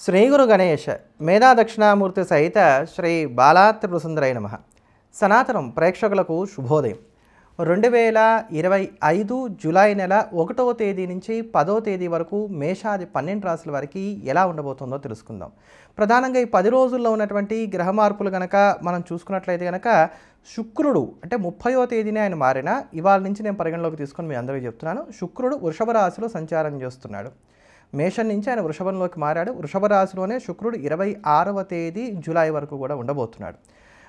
శ్రీ గురు గణేష్ మేధా దక్షిణామూర్తి సహిత శ్రీ బాలాత్రిపురసుందరై నమః. సనాతనం ప్రేక్షకులకు శుభోదయం. 2025 జూలై నెల 1వ తేదీ నుంచి 10వ తేదీ వరకు మేషాది 12 రాశుల వారికి ఎలా ఉండబోతుందో తెలుసుకుందాం. ప్రధానంగా ఈ 10 రోజుల్లో ఉన్నటువంటి గ్రహ మార్పులు గనక మనం చూసుకున్నట్లయితే గనక శుక్రుడు అంటే 30వ తేదీనే ఆయన మారిన ఇవాళ నుంచి నేను పరిగణలోకి తీసుకొని మీ అందరికీ చెప్తున్నాను. శుక్రుడు వృషభ రాశిలో సంచారం చేస్తున్నాడు. మేషం నుంచి ఆయన వృషభంలోకి మారాడు. వృషభ రాశిలోనే శుక్రుడు 26వ తేదీ జూలై వరకు కూడా ఉండబోతున్నాడు.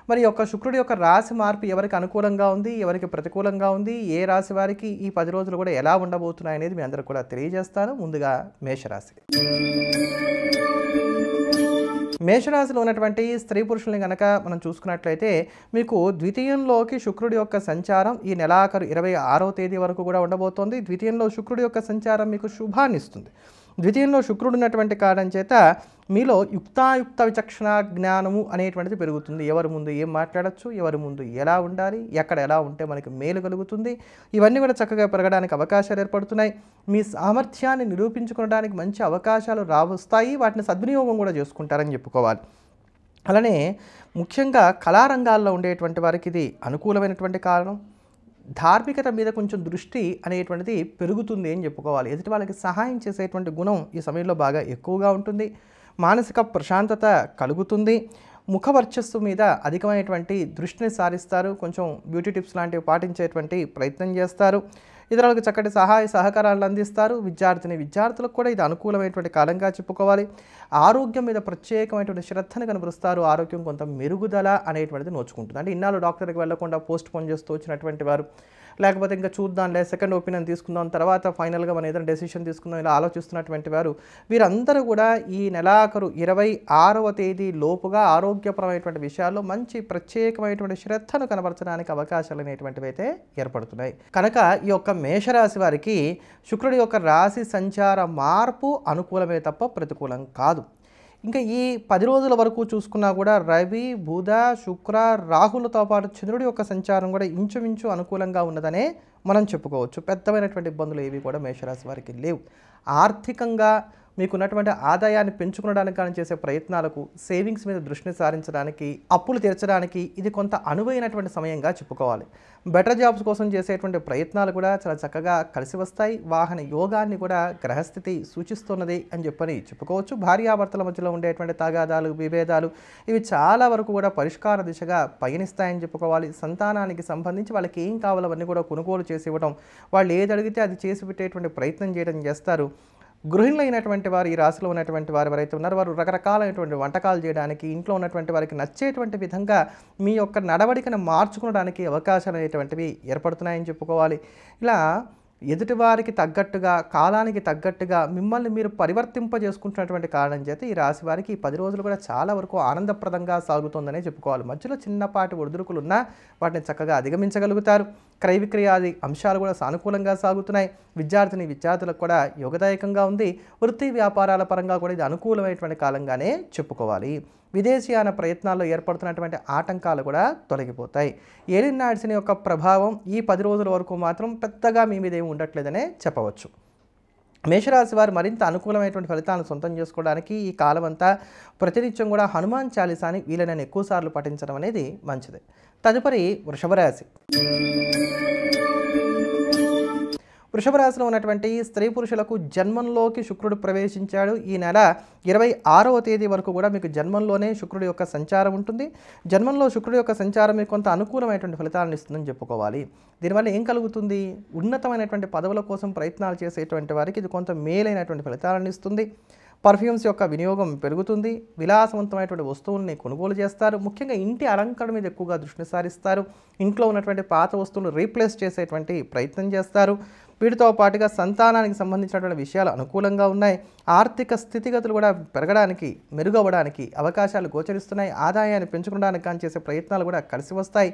మరి యొక్క శుక్రుడి యొక్క రాశి మార్పు ఎవరికి అనుకూలంగా ఉంది, ఎవరికి ప్రతికూలంగా ఉంది, ఏ రాశి వారికి ఈ 10 రోజులు కూడా ఎలా ఉండబోతున్నాయి అనేది మీ అందరికి కూడా తెలియజేస్తాను. ముందుగా మేషరాశి. మేషరాశిలో ఉన్నటువంటి స్త్రీ పురుషుల్ని కనుక మనం చూసుకున్నట్లయితే మీకు ద్వితీయంలోకి శుక్రుడి యొక్క సంచారం ఈ నెలాఖరు 26వ తేదీ వరకు కూడా ఉండబోతోంది. ద్వితీయంలో శుక్రుడి యొక్క సంచారం మీకు శుభాన్ని ఇస్తుంది. ద్వితీయంలో శుక్రుడు ఉన్నటువంటి కారణం చేత మీలో యుక్తాయుక్త విచక్షణ జ్ఞానము అనేటువంటిది పెరుగుతుంది. ఎవరి ముందు ఏం మాట్లాడచ్చు, ఎవరి ముందు ఎలా ఉండాలి, ఎక్కడ ఎలా ఉంటే మనకి మేలు కలుగుతుంది, ఇవన్నీ కూడా చక్కగా పెరగడానికి అవకాశాలు ఏర్పడుతున్నాయి. మీ సామర్థ్యాన్ని నిరూపించుకోవడానికి మంచి అవకాశాలు రావస్తాయి. వాటిని సద్వినియోగం కూడా చేసుకుంటారని చెప్పుకోవాలి. అలానే ముఖ్యంగా కళారంగాల్లో ఉండేటువంటి వారికి ఇది అనుకూలమైనటువంటి కారణం. ధార్మికత మీద కొంచెం దృష్టి అనేటువంటిది పెరుగుతుంది అని చెప్పుకోవాలి. ఎదుటి వాళ్ళకి సహాయం చేసేటువంటి గుణం ఈ సమయంలో బాగా ఎక్కువగా ఉంటుంది. మానసిక ప్రశాంతత కలుగుతుంది. ముఖ వర్చస్సు మీద అధికమైనటువంటి దృష్టిని సారిస్తారు. కొంచెం బ్యూటీ టిప్స్ లాంటివి పాటించేటువంటి ప్రయత్నం చేస్తారు. ఇతరులకు చక్కటి సహాయ సహకారాలను అందిస్తారు. విద్యార్థులకు కూడా ఇది అనుకూలమైనటువంటి కాలంగా చెప్పుకోవాలి. ఆరోగ్యం మీద ప్రత్యేకమైనటువంటి శ్రద్ధను కనబరుస్తారు. ఆరోగ్యం కొంత మెరుగుదల అనేటువంటిది నోచుకుంటుంది. అంటే ఇన్నాళ్ళు డాక్టర్కి వెళ్లకుండా పోస్ట్ పోన్ చేస్తూ వచ్చినటువంటి వారు, లేకపోతే ఇంకా చూద్దాంలే సెకండ్ ఒపీనియన్ తీసుకుందాం, తర్వాత ఫైనల్గా మనం ఏదైనా డెసిషన్ తీసుకుందాం ఇలా ఆలోచిస్తున్నటువంటి వారు వీరందరూ కూడా ఈ నెలాఖరు 26వ తేదీ లోపుగా ఆరోగ్యపరమైనటువంటి విషయాల్లో మంచి ప్రత్యేకమైనటువంటి శ్రద్ధను కనబరచడానికి అవకాశాలు అనేటువంటివి అయితే ఏర్పడుతున్నాయి. కనుక ఈ యొక్క మేషరాశి వారికి శుక్రుడి యొక్క రాశి సంచార మార్పు అనుకూలమే తప్ప ప్రతికూలం కాదు. ఇంకా ఈ 10 రోజుల వరకు చూసుకున్నా కూడా రవి, బుధ, శుక్ర, రాహులతో పాటు చంద్రుడి యొక్క సంచారం కూడా ఇంచుమించు అనుకూలంగా ఉన్నదనే మనం చెప్పుకోవచ్చు. పెద్దమైనటువంటి ఇబ్బందులు ఏవి కూడా మేషరాశి వారికి లేవు. ఆర్థికంగా మీకున్నటువంటి ఆదాయాన్ని పెంచుకోవడానికి కానీ చేసే ప్రయత్నాలకు, సేవింగ్స్ మీద దృష్టిని సారించడానికి, అప్పులు తీర్చడానికి ఇది కొంత అనువైనటువంటి సమయంగా చెప్పుకోవాలి. బెటర్ జాబ్స్ కోసం చేసేటువంటి ప్రయత్నాలు కూడా చాలా చక్కగా కలిసి వస్తాయి. వాహన యోగాన్ని కూడా గ్రహస్థితి సూచిస్తున్నది అని చెప్పని చెప్పుకోవచ్చు. భార్యాభర్తల మధ్యలో ఉండేటువంటి తగాదాలు, విభేదాలు ఇవి చాలా వరకు కూడా పరిష్కార దిశగా పయనిస్తాయని చెప్పుకోవాలి. సంతానానికి సంబంధించి వాళ్ళకి ఏం కావాలో అవన్నీ కూడా కొనుగోలు చేసి ఇవ్వడం, వాళ్ళు ఏది అడిగితే అది చేసి పెట్టేటువంటి ప్రయత్నం చేయడం చేస్తారు. గృహిణులు అయినటువంటి వారు, ఈ రాశిలో ఉన్నటువంటి వారు ఎవరైతే ఉన్నారో వారు రకరకాలైనటువంటి వంటకాలు చేయడానికి, ఇంట్లో ఉన్నటువంటి వారికి నచ్చేటువంటి విధంగా మీ యొక్క నడవడికను మార్చుకోవడానికి అవకాశాలు అనేటువంటివి ఏర్పడుతున్నాయని చెప్పుకోవాలి. ఇలా ఎదుటివారికి తగ్గట్టుగా, కాలానికి తగ్గట్టుగా మిమ్మల్ని మీరు పరివర్తింపజేసుకుంటున్నటువంటి కారణం చేత ఈ రాశి వారికి ఈ 10 రోజులు కూడా చాలా వరకు ఆనందప్రదంగా సాగుతుందనే చెప్పుకోవాలి. మధ్యలో చిన్నపాటి ఒడిదుడుకులు ఉన్నా వాటిని చక్కగా అధిగమించగలుగుతారు. క్రయ విక్రయాది అంశాలు కూడా సానుకూలంగా సాగుతున్నాయి. విద్యార్థులకు కూడా యోగదాయకంగా ఉంది. వృత్తి వ్యాపారాల పరంగా కూడా ఇది అనుకూలమైనటువంటి కాలంగానే చెప్పుకోవాలి. విదేశీయాన ప్రయత్నాల్లో ఏర్పడుతున్నటువంటి ఆటంకాలు కూడా తొలగిపోతాయి. ఏలినాటి శని యొక్క ప్రభావం ఈ 10 రోజుల వరకు మాత్రం పెద్దగా మీ మీద ఏమి ఉండట్లేదనే చెప్పవచ్చు. మేషరాశి వారు మరింత అనుకూలమైనటువంటి ఫలితాలను సొంతం చేసుకోవడానికి ఈ కాలం అంతా ప్రతినిత్యం కూడా హనుమాన్ చాలీసాని వీలైన ఎక్కువసార్లు పఠించడం అనేది మంచిది. తదుపరి వృషభ రాశి. వృషభ రాశిలో ఉన్నటువంటి స్త్రీ పురుషులకు జన్మంలోకి శుక్రుడు ప్రవేశించాడు. ఈ నెల 26వ తేదీ వరకు కూడా మీకు జన్మంలోనే శుక్రుడి యొక్క సంచారం ఉంటుంది. జన్మంలో శుక్రుడి యొక్క సంచారం మీకు కొంత అనుకూలమైనటువంటి ఫలితాలను ఇస్తుందని చెప్పుకోవాలి. దీనివల్ల ఏం కలుగుతుంది? ఉన్నతమైనటువంటి పదవుల కోసం ప్రయత్నాలు చేసేటువంటి వారికి ఇది కొంత మేలైనటువంటి ఫలితాలను ఇస్తుంది. పర్ఫ్యూమ్స్ యొక్క వినియోగం పెరుగుతుంది. విలాసవంతమైనటువంటి వస్తువుల్ని కొనుగోలు చేస్తారు. ముఖ్యంగా ఇంటి అలంకరణ మీద ఎక్కువగా దృష్టిని సారిస్తారు. ఇంట్లో ఉన్నటువంటి పాత వస్తువులు రీప్లేస్ చేసేటువంటి ప్రయత్నం చేస్తారు. వీటితో పాటుగా సంతానానికి సంబంధించినటువంటి విషయాలు అనుకూలంగా ఉన్నాయి. ఆర్థిక స్థితిగతులు కూడా పెరగడానికి, మెరుగవడానికి అవకాశాలు గోచరిస్తున్నాయి. ఆదాయాన్ని పెంచుకోవడానికి కానీ చేసే ప్రయత్నాలు కూడా కలిసి వస్తాయి.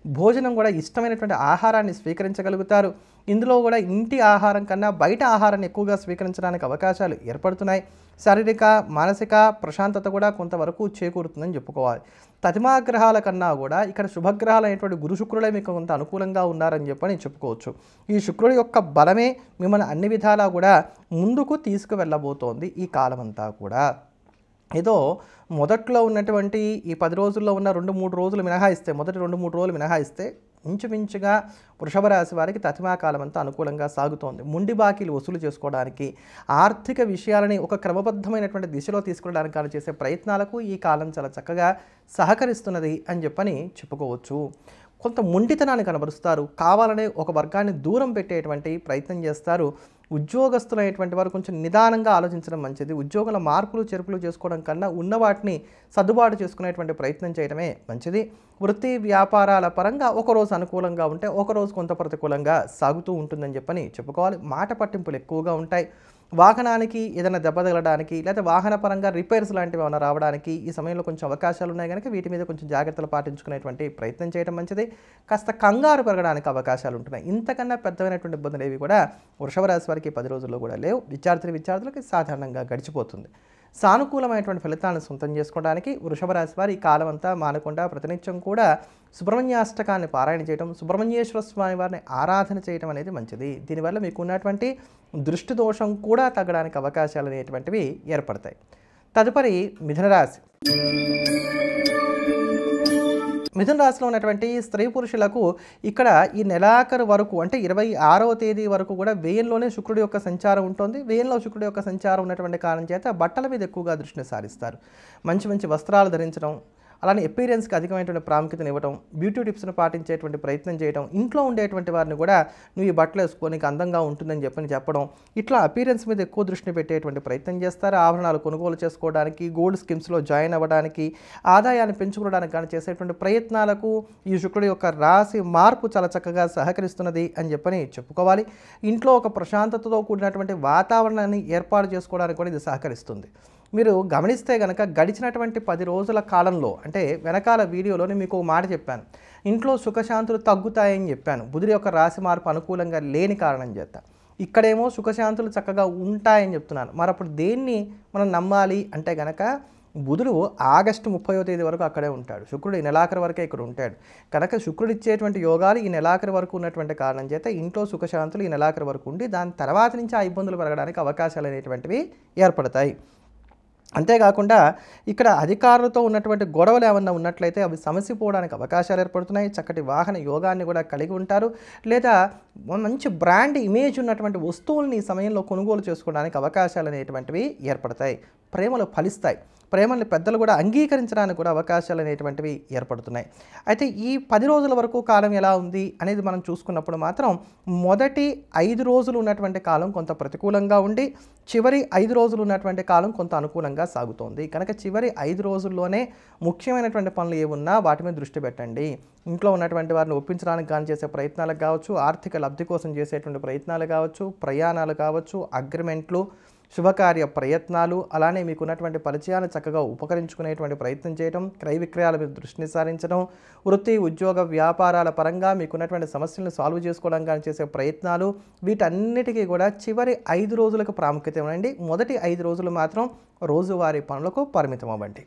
భోజనం కూడా ఇష్టమైనటువంటి ఆహారాన్ని స్వీకరించగలుగుతారు. ఇందులో కూడా ఇంటి ఆహారం కన్నా బయట ఆహారాన్ని ఎక్కువగా స్వీకరించడానికి అవకాశాలు ఏర్పడుతున్నాయి. శారీరక, మానసిక ప్రశాంతత కూడా కొంతవరకు చేకూరుతుందని చెప్పుకోవాలి. తతిమాగ్రహాల కన్నా కూడా ఇక్కడ శుభగ్రహాలు అనేటువంటి గురు శుక్రులే మీకు కొంత అనుకూలంగా ఉన్నారని చెప్పని చెప్పుకోవచ్చు. ఈ శుక్రుడి యొక్క బలమే మిమ్మల్ని అన్ని విధాలా కూడా ముందుకు తీసుకువెళ్ళబోతోంది ఈ కాలమంతా కూడా. ఏదో మొదట్లో ఉన్నటువంటి ఈ 10 రోజుల్లో ఉన్న 2-3 రోజులు మినహాయిస్తే, మొదటి 2-3 రోజులు మినహాయిస్తే ఇంచుమించుగా వృషభ రాశి వారికి తతిమాకాలం అంతా అనుకూలంగా సాగుతోంది. ముండి బాకీలు వసూలు చేసుకోవడానికి, ఆర్థిక విషయాలని ఒక క్రమబద్ధమైనటువంటి దిశలో తీసుకెళ్ళడానికి వాళ్ళు చేసే ప్రయత్నాలకు ఈ కాలం చాలా చక్కగా సహకరిస్తున్నది అని చెప్పని చెప్పుకోవచ్చు. కొంత మొండితనాన్ని కనబరుస్తారు, కావాలనే ఒక వర్గాన్ని దూరం పెట్టేటువంటి ప్రయత్నం చేస్తారు. ఉద్యోగస్తులైనటువంటి వారు కొంచెం నిదానంగా ఆలోచించడం మంచిది. ఉద్యోగుల మార్పులు చేర్పులు చేసుకోవడం కన్నా ఉన్న వాటిని సర్దుబాటు చేసుకునేటువంటి ప్రయత్నం చేయడమే మంచిది. వృత్తి వ్యాపారాల పరంగా ఒకరోజు అనుకూలంగా ఉంటే ఒకరోజు కొంత ప్రతికూలంగా సాగుతూ ఉంటుందని చెప్పని చెప్పుకోవాలి. మాట పట్టింపులు ఎక్కువగా ఉంటాయి. వాహనానికి ఏదైనా దెబ్బ తగలడానికి లేదా వాహన పరంగా రిపేర్స్ లాంటివి ఏమైనా రావడానికి ఈ సమయంలో కొంచెం అవకాశాలు ఉన్నాయి కనుక వీటి మీద కొంచెం జాగ్రత్తలు పాటించుకునేటువంటి ప్రయత్నం చేయడం మంచిది. కాస్త కంగారు పెరగడానికి అవకాశాలు ఉంటున్నాయి. ఇంతకన్నా పెద్దమైనటువంటి ఇబ్బందులు ఏవి కూడా వృషభ రాశి వారికి 10 రోజుల్లో కూడా లేవు. విద్యార్థులకి సాధారణంగా గడిచిపోతుంది. సానుకూలమైనటువంటి ఫలితాలను సొంతం చేసుకోవడానికి వృషభ రాశి వారి ఈ కాలం అంతా మానకుండా ప్రతినిత్యం కూడా సుబ్రహ్మణ్యాష్టకాన్ని పారాయణ చేయడం, సుబ్రహ్మణ్యేశ్వర స్వామి వారిని ఆరాధన చేయడం అనేది మంచిది. దీనివల్ల మీకు ఉన్నటువంటి దృష్టి దోషం కూడా తగ్గడానికి అవకాశాలు అనేటువంటివి ఏర్పడతాయి. తదుపరి మిథున రాశి. మిథున రాశిలో ఉన్నటువంటి స్త్రీ పురుషులకు ఇక్కడ ఈ నెలాఖరు వరకు అంటే 26వ తేదీ వరకు కూడా వ్యయంలోనే శుక్రుడి యొక్క సంచారం ఉంటుంది. వ్యయంలో శుక్రుడి యొక్క సంచారం ఉన్నటువంటి కారణం చేత బట్టల మీద ఎక్కువగా దృష్టిని సారిస్తారు. మంచి మంచి వస్త్రాలు ధరించడం, అలానే అపీరెన్స్కి అధికమైనటువంటి ప్రాముఖ్యతను ఇవ్వడం, బ్యూటీ టిప్స్ను పాటించేటువంటి ప్రయత్నం చేయడం, ఇంట్లో ఉండేటువంటి వారిని కూడా నువ్వు ఈ బట్టలు వేసుకోనికి అందంగా ఉంటుందని చెప్పడం, ఇట్లా అపీరెన్స్ మీద ఎక్కువ దృష్టిని పెట్టేటువంటి ప్రయత్నం చేస్తారు. ఆభరణాలు కొనుగోలు చేసుకోవడానికి, గోల్డ్ స్కీమ్స్లో జాయిన్ అవ్వడానికి, ఆదాయాన్ని పెంచుకోవడానికి కానీ చేసేటువంటి ప్రయత్నాలకు ఈ శుక్రుడి యొక్క రాశి మార్పు చాలా చక్కగా సహకరిస్తున్నది అని చెప్పని చెప్పుకోవాలి. ఇంట్లో ఒక ప్రశాంతతతో కూడినటువంటి వాతావరణాన్ని ఏర్పాటు చేసుకోవడానికి కూడా ఇది సహకరిస్తుంది. మీరు గమనిస్తే కనుక గడిచినటువంటి 10 రోజుల కాలంలో అంటే వెనకాల వీడియోలోని మీకు ఒక మాట చెప్పాను. ఇంట్లో సుఖశాంతులు తగ్గుతాయని చెప్పాను. బుధుడి యొక్క రాశి మార్పు అనుకూలంగా లేని కారణం చేత. ఇక్కడేమో సుఖశాంతులు చక్కగా ఉంటాయని చెప్తున్నాను. మరి అప్పుడు దేన్ని మనం నమ్మాలి అంటే కనుక బుధుడు ఆగస్టు 30వ తేదీ వరకు అక్కడే ఉంటాడు. శుక్రుడు ఈ నెలాఖరు వరకే ఇక్కడ ఉంటాడు కనుక శుక్రుడు ఇచ్చేటువంటి యోగాలు ఈ నెలాఖరు వరకు ఉన్నటువంటి కారణం చేత ఇంట్లో సుఖశాంతులు ఈ నెలాఖరు వరకు ఉండి దాని తర్వాత నుంచి ఆ ఇబ్బందులు పెరగడానికి అవకాశాలు అనేటువంటివి ఏర్పడతాయి. అంతేకాకుండా ఇక్కడ అధికారులతో ఉన్నటువంటి గొడవలు ఏమన్నా ఉన్నట్లయితే అవి సమసిపోవడానికి అవకాశాలు ఏర్పడుతున్నాయి. చక్కటి వాహన యోగాన్ని కూడా కలిగి ఉంటారు. లేదా మంచి బ్రాండ్ ఇమేజ్ ఉన్నటువంటి వస్తువుల్ని ఈ సమయంలో కొనుగోలు చేసుకోవడానికి అవకాశాలు అనేటువంటివి ఏర్పడతాయి. ప్రేమలు ఫలిస్తాయి. ప్రేమల్ని పెద్దలు కూడా అంగీకరించడానికి కూడా అవకాశాలు అనేటువంటివి ఏర్పడుతున్నాయి. అయితే ఈ 10 రోజుల వరకు కాలం ఎలా ఉంది అనేది మనం చూసుకున్నప్పుడు మాత్రం మొదటి 5 రోజులు ఉన్నటువంటి కాలం కొంత ప్రతికూలంగా ఉండి చివరి 5 రోజులు ఉన్నటువంటి కాలం కొంత అనుకూలంగా సాగుతోంది. కనుక చివరి 5 రోజుల్లోనే ముఖ్యమైనటువంటి పనులు ఏమున్నా వాటి మీద దృష్టి పెట్టండి. ఇంట్లో ఉన్నటువంటి వారిని ఒప్పించడానికి కానీ చేసే ప్రయత్నాలకు కావచ్చు, ఆర్థిక లబ్ధి కోసం చేసేటువంటి ప్రయత్నాలు కావచ్చు, ప్రయాణాలు కావచ్చు, అగ్రిమెంట్లు, శుభకార్య ప్రయత్నాలు, అలానే మీకున్నటువంటి పరిచయాలు చక్కగా ఉపకరించుకునేటువంటి ప్రయత్నం చేయడం, క్రయ విక్రయాల మీద దృష్టిని సారించడం, వృత్తి ఉద్యోగ వ్యాపారాల పరంగా మీకున్నటువంటి సమస్యలను సాల్వ్ చేసుకోవడం కానీ చేసే ప్రయత్నాలు, వీటన్నిటికీ కూడా చివరి 5 రోజులకు ప్రాముఖ్యత ఇవ్వండి. మొదటి 5 రోజులు మాత్రం రోజువారీ పనులకు పరిమితం అవ్వండి.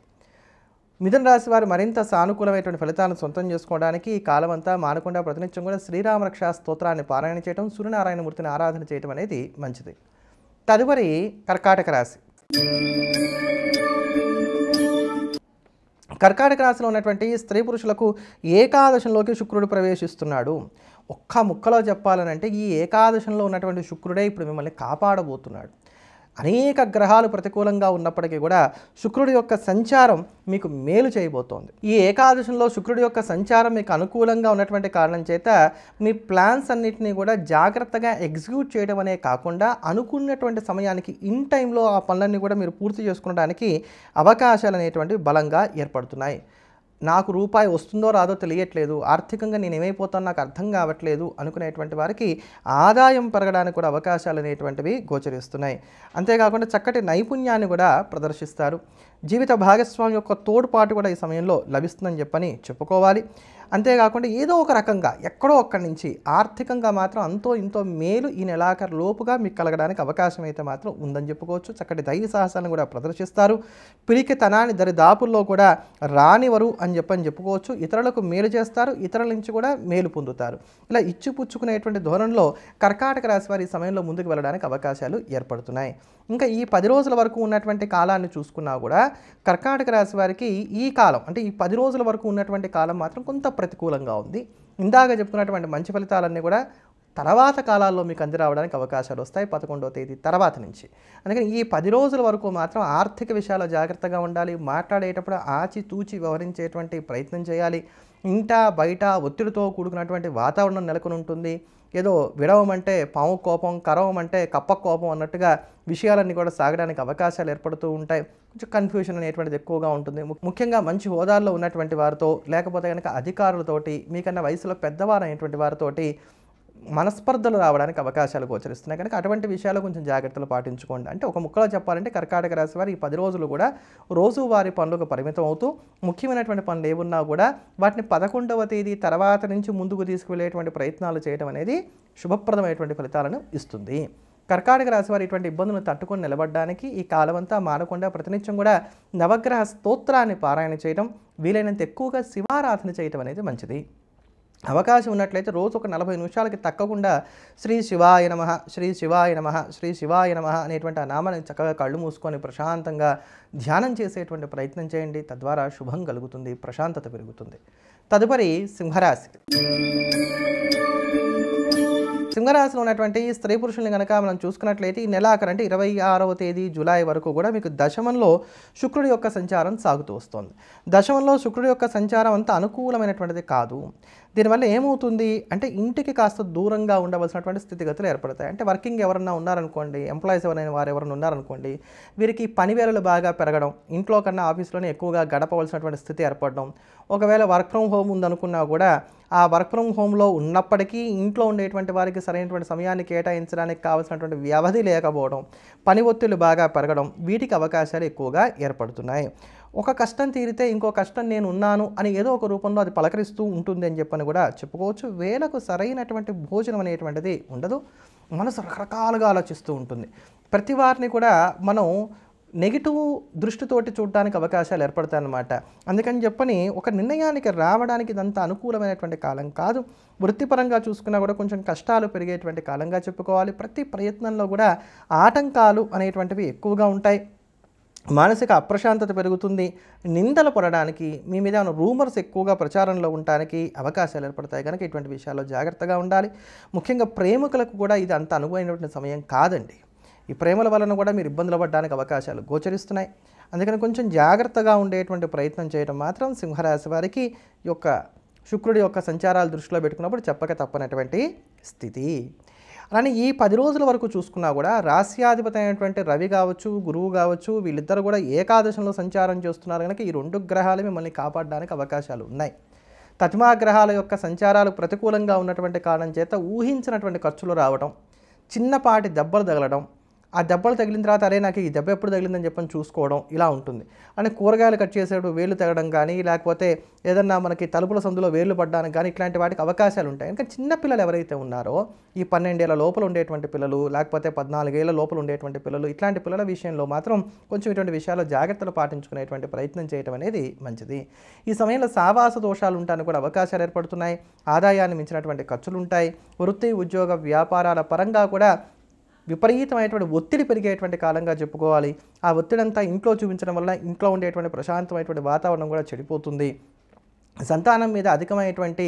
మిథున రాశి వారు మరింత సానుకూలమైనటువంటి ఫలితాలను సొంతం చేసుకోవడానికి ఈ కాలం అంతా మానకుండా ప్రతినిత్యం కూడా శ్రీరామ రక్షా స్తోత్రాన్ని పారాయణ చేయడం, సూర్యనారాయణమూర్తిని ఆరాధన చేయడం అనేది మంచిది. తదుపరి కర్కాటక రాశి. కర్కాటక రాశిలో ఉన్నటువంటి స్త్రీ పురుషులకు ఏకాదశంలోకి శుక్రుడు ప్రవేశిస్తున్నాడు. ఒక్క ముక్కలో చెప్పాలనంటే ఈ ఏకాదశంలో ఉన్నటువంటి శుక్రుడే ఇప్పుడు మిమ్మల్ని కాపాడబోతున్నాడు. అనేక గ్రహాలు ప్రతికూలంగా ఉన్నప్పటికీ కూడా శుక్రుడి యొక్క సంచారం మీకు మేలు చేయబోతోంది. ఈ ఏకాదశంలో శుక్రుడి యొక్క సంచారం మీకు అనుకూలంగా ఉన్నటువంటి కారణం చేత మీ ప్లాన్స్ అన్నింటినీ కూడా జాగ్రత్తగా ఎగ్జిక్యూట్ చేయడం అనే కాకుండా అనుకున్నటువంటి సమయానికి ఇన్ టైంలో ఆ పనులన్నీ కూడా మీరు పూర్తి చేసుకోవడానికి అవకాశాలు అనేటువంటివి బలంగా ఏర్పడుతున్నాయి. నాకు రూపాయి వస్తుందో రాదో తెలియట్లేదు, ఆర్థికంగా నేను ఏమైపోతానో నాకు అర్థం కావట్లేదు అనుకునేటువంటి వారికి ఆదాయం పెరగడానికి కూడా అవకాశాలు అనేటువంటివి గోచరిస్తున్నాయి. అంతేకాకుండా చక్కటి నైపుణ్యాన్ని కూడా ప్రదర్శిస్తారు. జీవిత భాగస్వామి యొక్క తోడ్పాటు కూడా ఈ సమయంలో లభిస్తుందని చెప్పని చెప్పుకోవాలి. అంతేకాకుండా ఏదో ఒక రకంగా ఎక్కడో ఒక్కడి నుంచి ఆర్థికంగా మాత్రం అంతో ఇంతో మేలు ఈ నెలాఖరు లోపుగా మీకు కలగడానికి అవకాశం అయితే మాత్రం ఉందని చెప్పుకోవచ్చు. చక్కటి ధైర్య సాహసాలను కూడా ప్రదర్శిస్తారు. పిరికితనాన్ని దరిదాపుల్లో కూడా రానివరు అని చెప్పుకోవచ్చు. ఇతరులకు మేలు చేస్తారు, ఇతరుల నుంచి కూడా మేలు పొందుతారు. ఇలా ఇచ్చిపుచ్చుకునేటువంటి ధోరణిలో కర్కాటక రాశి వారి ఈ సమయంలో ముందుకు వెళ్ళడానికి అవకాశాలు ఏర్పడుతున్నాయి. ఇంకా ఈ 10 రోజుల వరకు ఉన్నటువంటి కాలాన్ని చూసుకున్నా కూడా కర్కాటక రాశి వారికి ఈ కాలం అంటే ఈ 10 రోజుల వరకు ఉన్నటువంటి కాలం మాత్రం కొంత ప్రతికూలంగా ఉంది. ఇందాక చెప్పుకున్నటువంటి మంచి ఫలితాలన్నీ కూడా తర్వాత కాలాల్లో మీకు అంది రావడానికి అవకాశాలు వస్తాయి 11వ తేదీ తర్వాత నుంచి. అందుకని ఈ 10 రోజుల వరకు మాత్రం ఆర్థిక విషయాల్లో జాగ్రత్తగా ఉండాలి. మాట్లాడేటప్పుడు ఆచితూచి వ్యవహరించేటువంటి ప్రయత్నం చేయాలి. ఇంట బయట ఒత్తిడితో కూడుకున్నటువంటి వాతావరణం నెలకొని ఉంటుంది. ఏదో విడవమంటే పాము కోపం, కరవమంటే కప్ప కోపం అన్నట్టుగా విషయాలన్నీ కూడా సాగడానికి అవకాశాలు ఏర్పడుతూ ఉంటాయి. కొంచెం కన్ఫ్యూషన్ అనేటువంటిది ఎక్కువగా ఉంటుంది. ముఖ్యంగా మంచి హోదాల్లో ఉన్నటువంటి వారితో, లేకపోతే కనుక అధికారులతోటి, మీకన్నా వయసులో పెద్దవారైనటువంటి వారితోటి మనస్పర్ధలు రావడానికి అవకాశాలు గోచరిస్తున్నాయి. కనుక అటువంటి విషయాలు కొంచెం జాగ్రత్తలు పాటించుకోండి. అంటే ఒక ముక్కలో చెప్పాలంటే కర్కాటక రాశి వారు ఈ 10 రోజులు కూడా రోజువారీ పనులకు పరిమితం అవుతూ ముఖ్యమైనటువంటి పనులు ఏమున్నా కూడా వాటిని 11వ తేదీ తర్వాత నుంచి ముందుకు తీసుకువెళ్ళేటువంటి ప్రయత్నాలు చేయడం అనేది శుభప్రదమైనటువంటి ఫలితాలను ఇస్తుంది. కర్కాటక రాశి వారు ఇటువంటి ఇబ్బందులను తట్టుకొని నిలబడడానికి ఈ కాలమంతా మారకుండా ప్రతినిత్యం కూడా నవగ్రహ స్తోత్రాన్ని పారాయణ చేయడం, వీలైనంత ఎక్కువగా శివారాధన చేయడం అనేది మంచిది. అవకాశం ఉన్నట్లయితే రోజు ఒక 40 నిమిషాలకి తక్కకుండా శ్రీ శివాయ నమః, శ్రీ శివాయ నమః, శ్రీ శివాయ నమః అనేటువంటి ఆ నామాన్ని చక్కగా కళ్ళు మూసుకొని ప్రశాంతంగా ధ్యానం చేసేటువంటి ప్రయత్నం చేయండి. తద్వారా శుభం కలుగుతుంది, ప్రశాంతత పెరుగుతుంది. తదుపరి సింహరాశి. సింహరాశిలో ఉన్నటువంటి స్త్రీ పురుషుల్ని కనుక మనం చూసుకున్నట్లయితే ఈ నెలాఖరు అంటే 26వ తేదీ జూలై వరకు కూడా మీకు దశమంలో శుక్రుడి యొక్క సంచారం సాగుతూ వస్తుంది. దశమంలో శుక్రుడి యొక్క సంచారం అంత అనుకూలమైనటువంటిది కాదు. దీనివల్ల ఏమవుతుంది అంటే ఇంటికి కాస్త దూరంగా ఉండవలసినటువంటి స్థితిగతులు ఏర్పడతాయి. అంటే వర్కింగ్ ఎవరన్నా ఉన్నారనుకోండి, ఎంప్లాయీస్ ఎవరైనా ఉన్నారనుకోండి, వీరికి పని వేళలు బాగా పెరగడం, ఇంట్లో కన్నా ఆఫీస్లోనే ఎక్కువగా గడపవలసినటువంటి స్థితి ఏర్పడడం. ఒకవేళ వర్క్ ఫ్రమ్ హోమ్ ఉందనుకున్నా కూడా ఆ వర్క్ ఫ్రమ్ హోమ్లో ఉన్నప్పటికీ ఇంట్లో ఉండేటువంటి వారికి సరైనటువంటి సమయాన్ని కేటాయించడానికి కావాల్సినటువంటి వ్యవధి లేకపోవడం, పని ఒత్తిళ్లు బాగా పెరగడం, వీటికి అవకాశాలు ఎక్కువగా ఏర్పడుతున్నాయి. ఒక కష్టం తీరితే ఇంకో కష్టం నేను ఉన్నాను అని ఏదో ఒక రూపంలో అది పలకరిస్తూ ఉంటుంది అని చెప్పని కూడా చెప్పుకోవచ్చు. వేళకు సరైనటువంటి భోజనం అనేటువంటిది ఉండదు. మనసు రకరకాలుగా ఆలోచిస్తూ ఉంటుంది. ప్రతి వారిని కూడా మనం నెగిటివ్ దృష్టితోటి చూడడానికి అవకాశాలు ఏర్పడతాయన్నమాట. అందుకని చెప్పని ఒక నిర్ణయానికి రావడానికి ఇదంతా అనుకూలమైనటువంటి కాలం కాదు. వృత్తిపరంగా చూసుకున్నా కూడా కొంచెం కష్టాలు పెరిగేటువంటి కాలంగా చెప్పుకోవాలి. ప్రతి ప్రయత్నంలో కూడా ఆటంకాలు అనేటువంటివి ఎక్కువగా ఉంటాయి. మానసిక అప్రశాంతత పెరుగుతుంది. నిందలు పడడానికి, మీ మీద రూమర్స్ ఎక్కువగా ప్రచారంలో ఉండడానికి అవకాశాలు ఏర్పడతాయి. కనుక ఇటువంటి విషయాల్లో జాగ్రత్తగా ఉండాలి. ముఖ్యంగా ప్రేమికులకు కూడా ఇది అంత అనువైనటువంటి సమయం కాదండి. ఈ ప్రేమల వలన కూడా మీరు ఇబ్బందులు పడడానికి అవకాశాలు గోచరిస్తున్నాయి. అందుకని కొంచెం జాగ్రత్తగా ఉండేటువంటి ప్రయత్నం చేయడం మాత్రం సింహరాశి వారికి యొక్క శుక్రుడి యొక్క సంచారాలు దృష్టిలో పెట్టుకున్నప్పుడు చెప్పక తప్పనటువంటి స్థితి. అలానే ఈ 10 రోజుల వరకు చూసుకున్నా కూడా రాస్యాధిపతి అయినటువంటి రవి కావచ్చు, గురువు కావచ్చు, వీళ్ళిద్దరు కూడా ఏకాదశంలో సంచారం చేస్తున్నారు. కనుక ఈ 2 గ్రహాలు మిమ్మల్ని కాపాడడానికి అవకాశాలు ఉన్నాయి. తతిమా గ్రహాల యొక్క సంచారాలు ప్రతికూలంగా ఉన్నటువంటి కారణం చేత ఊహించినటువంటి ఖర్చులు రావడం, చిన్నపాటి దెబ్బలు తగలడం, ఆ దెబ్బలు తగిలిన తర్వాత అరే నాకు ఈ దెబ్బ ఎప్పుడు తగిలిందని చెప్పని చూసుకోవడం ఇలా ఉంటుంది. అంటే కూరగాయలు కట్ చేసేటప్పుడు వేళ్ళు తెగడం కానీ, లేకపోతే ఏదన్నా మనకి తలుపుల సందులో వేళ్ళు పడడానికి కానీ ఇట్లాంటి వాటికి అవకాశాలు ఉంటాయి. ఇంకా చిన్న పిల్లలు ఎవరైతే ఉన్నారో ఈ 12 ఏళ్ల లోపల ఉండేటువంటి పిల్లలు, లేకపోతే 14 ఏళ్ల లోపల ఉండేటువంటి పిల్లలు, ఇట్లాంటి పిల్లల విషయంలో మాత్రం కొంచెం ఇటువంటి విషయాల్లో జాగ్రత్తలు పాటించుకునేటువంటి ప్రయత్నం చేయడం అనేది మంచిది. ఈ సమయంలో సావాస దోషాలు ఉండడానికి కూడా అవకాశాలు ఏర్పడుతున్నాయి. ఆదాయాన్ని మించినటువంటి ఖర్చులు ఉంటాయి. వృత్తి, ఉద్యోగ, వ్యాపారాల పరంగా కూడా విపరీతమైనటువంటి ఒత్తిడి పెరిగేటువంటి కాలంగా చెప్పుకోవాలి. ఆ ఒత్తిడి అంతా ఇంట్లో చూపించడం వల్ల ఇంట్లో ఉండేటువంటి ప్రశాంతమైనటువంటి వాతావరణం కూడా చెడిపోతుంది. సంతానం మీద అధికమైనటువంటి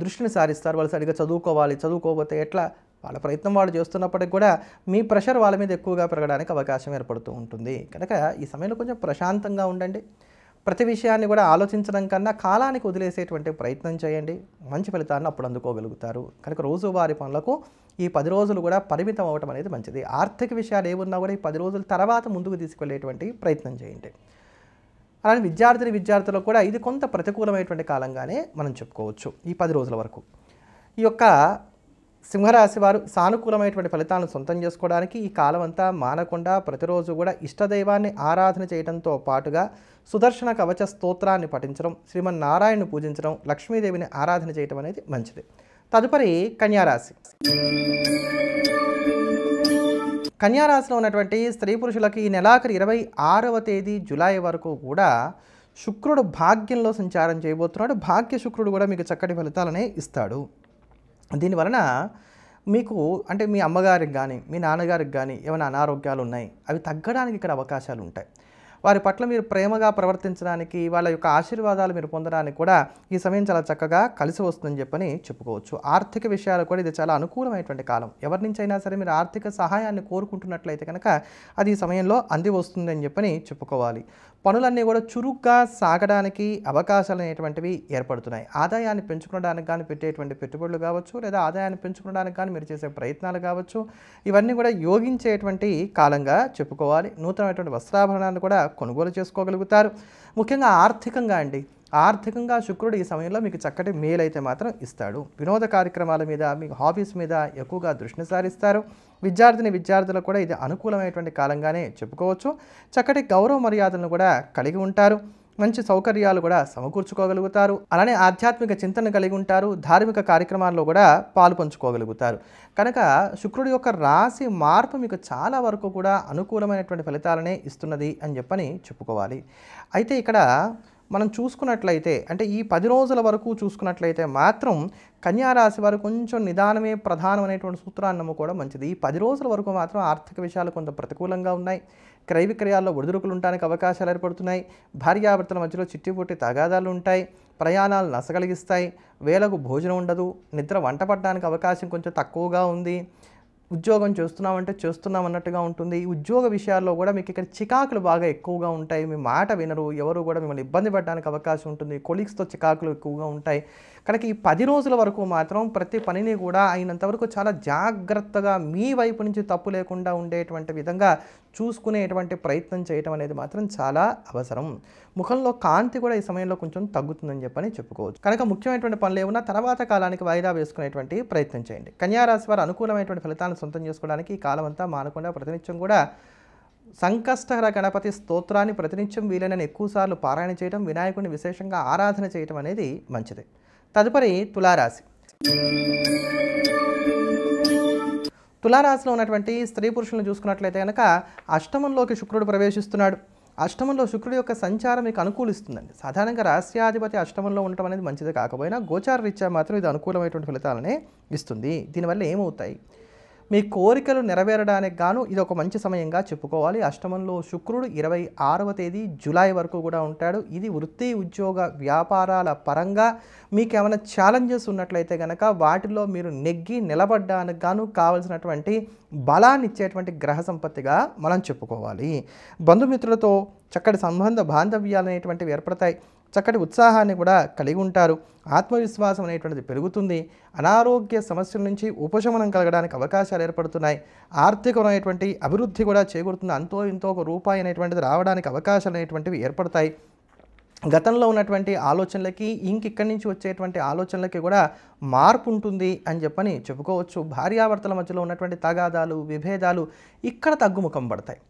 దృష్టిని సారిస్తారు. వాళ్ళు సరిగ్గా చదువుకోవాలి, చదువుకోకపోతే ఎట్లా, వాళ్ళ ప్రయత్నం వాళ్ళు చేస్తున్నప్పటికీ కూడా మీ ప్రెషర్ వాళ్ళ మీద ఎక్కువగా పెరగడానికి అవకాశం ఏర్పడుతూ ఉంటుంది. కనుక ఈ సమయంలో కొంచెం ప్రశాంతంగా ఉండండి. ప్రతి విషయాన్ని కూడా ఆలోచించడం కన్నా కాలానికి వదిలేసేటువంటి ప్రయత్నం చేయండి. మంచి ఫలితాన్ని అప్పుడు అందుకోగలుగుతారు. కనుక రోజువారీ పనులకు ఈ 10 రోజులు కూడా పరిమితం అవ్వటం అనేది మంచిది. ఆర్థిక విషయాలు ఏమున్నా కూడా ఈ 10 రోజుల తర్వాత ముందుకు తీసుకెళ్లేటువంటి ప్రయత్నం చేయండి. అలానే విద్యార్థులకు కూడా ఇది కొంత ప్రతికూలమైనటువంటి కాలంగానే మనం చెప్పుకోవచ్చు. ఈ 10 రోజుల వరకు ఈ యొక్క సింహరాశి వారు సానుకూలమైనటువంటి ఫలితాలను సొంతం చేసుకోవడానికి ఈ కాలం అంతా మానకుండా ప్రతిరోజు కూడా ఇష్టదైవాన్ని ఆరాధన చేయడంతో పాటుగా సుదర్శన కవచ స్తోత్రాన్ని పఠించడం, శ్రీమన్నారాయణను పూజించడం, లక్ష్మీదేవిని ఆరాధన చేయడం అనేది మంచిది. తదుపరి కన్యారాశి. కన్యారాశిలో ఉన్నటువంటి స్త్రీ పురుషులకి ఈ నెలాఖరు 26వ తేదీ జూలై వరకు కూడా శుక్రుడు భాగ్యంలో సంచారం చేయబోతున్నాడు. భాగ్య శుక్రుడు కూడా మీకు చక్కటి ఫలితాలనే ఇస్తాడు. దీనివలన మీకు అంటే మీ అమ్మగారికి కానీ మీ నాన్నగారికి కానీ ఏమైనా అనారోగ్యాలు ఉన్నాయి, అవి తగ్గడానికి ఇక్కడ అవకాశాలు ఉంటాయి. వారి పట్ల మీరు ప్రేమగా ప్రవర్తించడానికి, వాళ్ళ యొక్క ఆశీర్వాదాలు మీరు పొందడానికి కూడా ఈ సమయం చాలా చక్కగా కలిసి వస్తుందని చెప్పని చెప్పుకోవచ్చు. ఆర్థిక విషయాలు కూడా ఇది చాలా అనుకూలమైనటువంటి కాలం. ఎవరి నుంచి అయినా సరే మీరు ఆర్థిక సహాయాన్ని కోరుకుంటున్నట్లయితే కనుక అది ఈ సమయంలో అంది వస్తుందని చెప్పని చెప్పుకోవాలి. పనులన్నీ కూడా చురుగ్గా సాగడానికి అవకాశాలు అనేటువంటివి ఏర్పడుతున్నాయి. ఆదాయాన్ని పెంచుకోవడానికి కానీ పెట్టేటువంటి పెట్టుబడులు కావచ్చు, లేదా ఆదాయాన్ని పెంచుకోవడానికి కానీ మీరు చేసే ప్రయత్నాలు కావచ్చు, ఇవన్నీ కూడా యోగించేటువంటి కాలంగా చెప్పుకోవాలి. నూతనమైనటువంటి వస్త్రాభరణాలను కూడా కొనుగోలు చేసుకోగలుగుతారు. ముఖ్యంగా ఆర్థికంగా శుక్రుడు ఈ సమయంలో మీకు చక్కటి మేలైతే మాత్రం ఇస్తాడు. వినోద కార్యక్రమాల మీద, మీకు హాబీస్ మీద ఎక్కువగా దృష్టిని సారిస్తారు. విద్యార్థులకు కూడా ఇది అనుకూలమైనటువంటి కాలంగానే చెప్పుకోవచ్చు. చక్కటి గౌరవ మర్యాదలను కూడా కలిగి ఉంటారు. మంచి సౌకర్యాలు కూడా సమకూర్చుకోగలుగుతారు. అలానే ఆధ్యాత్మిక చింతన కలిగి ఉంటారు. ధార్మిక కార్యక్రమాల్లో కూడా పాలు పంచుకోగలుగుతారు. కనుక శుక్రుడి యొక్క రాశి మార్పు మీకు చాలా వరకు కూడా అనుకూలమైనటువంటి ఫలితాలనే ఇస్తున్నది అని చెప్పని చెప్పుకోవాలి. అయితే ఇక్కడ మనం చూసుకున్నట్లయితే అంటే ఈ 10 రోజుల వరకు చూసుకున్నట్లయితే మాత్రం కన్యారాశి వారు కొంచెం నిదానమే ప్రధానం అనేటువంటి సూత్రాన్ని నమ్ముకోవడం మంచిది. ఈ 10 రోజుల వరకు మాత్రం ఆర్థిక విషయాలు కొంత ప్రతికూలంగా ఉన్నాయి. క్రయ విక్రయాల్లో ఒడిదుడుకులు ఉండడానికి అవకాశాలు ఏర్పడుతున్నాయి. భార్యాభర్తల మధ్యలో చిట్టిపొట్టి తగాదాలు ఉంటాయి. ప్రయాణాలు నసగలిగిస్తాయి. వేళకు భోజనం ఉండదు. నిద్ర వంట పడడానికి అవకాశం కొంచెం తక్కువగా ఉంది. ఉద్యోగం చేస్తున్నామంటే చేస్తున్నాం అన్నట్టుగా ఉంటుంది. ఈ ఉద్యోగ విషయాల్లో కూడా మీకు ఇక్కడ చికాకులు బాగా ఎక్కువగా ఉంటాయి. మీ మాట వినరు. ఎవరు కూడా మిమ్మల్ని ఇబ్బంది పడడానికి అవకాశం ఉంటుంది. కొలీగ్స్తో చికాకులు ఎక్కువగా ఉంటాయి. కనుక ఈ 10 రోజుల వరకు మాత్రం ప్రతి పనిని కూడా అయినంతవరకు చాలా జాగ్రత్తగా మీ వైపు నుంచి తప్పు లేకుండా ఉండేటువంటి విధంగా చూసుకునేటువంటి ప్రయత్నం చేయడం అనేది మాత్రం చాలా అవసరం. ముఖంలో కాంతి కూడా ఈ సమయంలో కొంచెం తగ్గుతుందని చెప్పని చెప్పుకోవచ్చు. కనుక ముఖ్యమైనటువంటి పనులు ఏమన్నా తర్వాత కాలానికి వాయిదా వేసుకునేటువంటి ప్రయత్నం చేయండి. కన్యారాశి వారు అనుకూలమైనటువంటి ఫలితాలను సొంతం చేసుకోవడానికి ఈ కాలం అంతా మానకుండా ప్రతినిత్యం కూడా సంకష్టహర గణపతి స్తోత్రాన్ని ప్రతినిత్యం వీలైన ఎక్కువసార్లు పారాయణ చేయడం, వినాయకుడిని విశేషంగా ఆరాధన చేయడం అనేది మంచిది. తదుపరి తులారాశి. తులారాశిలో ఉన్నటువంటి స్త్రీ పురుషులను చూసుకున్నట్లయితే కనుక అష్టమంలోకి శుక్రుడు ప్రవేశిస్తున్నాడు. అష్టమంలో శుక్రుడి యొక్క సంచారం మీకు అనుకూలిస్తుందండి. సాధారణంగా రాస్యాధిపతి అష్టమంలో ఉండటం అనేది మంచిది కాకపోయినా గోచార రీత్యా మాత్రం ఇది అనుకూలమైనటువంటి ఫలితాలనే ఇస్తుంది. దీనివల్ల ఏమవుతాయి? మీ కోరికలు నెరవేరడానికి గాను ఇది ఒక మంచి సమయంగా చెప్పుకోవాలి. అష్టమంలో శుక్రుడు 26వ తేదీ జూలై వరకు కూడా ఉంటాడు. ఇది వృత్తి, ఉద్యోగ, వ్యాపారాల పరంగా మీకు ఏమైనా ఛాలెంజెస్ ఉన్నట్లయితే కనుక వాటిలో మీరు నెగ్గి నిలబడడానికి గాను కావలసినటువంటి బలాన్ని ఇచ్చేటువంటి గ్రహ సంపత్తిగా మనం చెప్పుకోవాలి. బంధుమిత్రులతో చక్కటి సంబంధ బాంధవ్యాలు అనేటువంటివి ఏర్పడతాయి. చక్కటి ఉత్సాహాన్ని కూడా కలిగి ఉంటారు. ఆత్మవిశ్వాసం అనేటువంటిది పెరుగుతుంది. అనారోగ్య సమస్యల నుంచి ఉపశమనం కలగడానికి అవకాశాలు ఏర్పడుతున్నాయి. ఆర్థికమైనటువంటి అభివృద్ధి కూడా చేకూరుతుంది. అంతో ఇంతో ఒక రూపాయి అనేటువంటిది రావడానికి అవకాశాలు అనేటువంటివి ఏర్పడతాయి. గతంలో ఉన్నటువంటి ఆలోచనలకి ఇక్కడి నుంచి వచ్చేటువంటి ఆలోచనలకి కూడా మార్పు ఉంటుంది అని చెప్పని చెప్పుకోవచ్చు. భార్యాభర్తల మధ్యలో ఉన్నటువంటి తగాదాలు, విభేదాలు ఇక్కడ తగ్గుముఖం పడతాయి.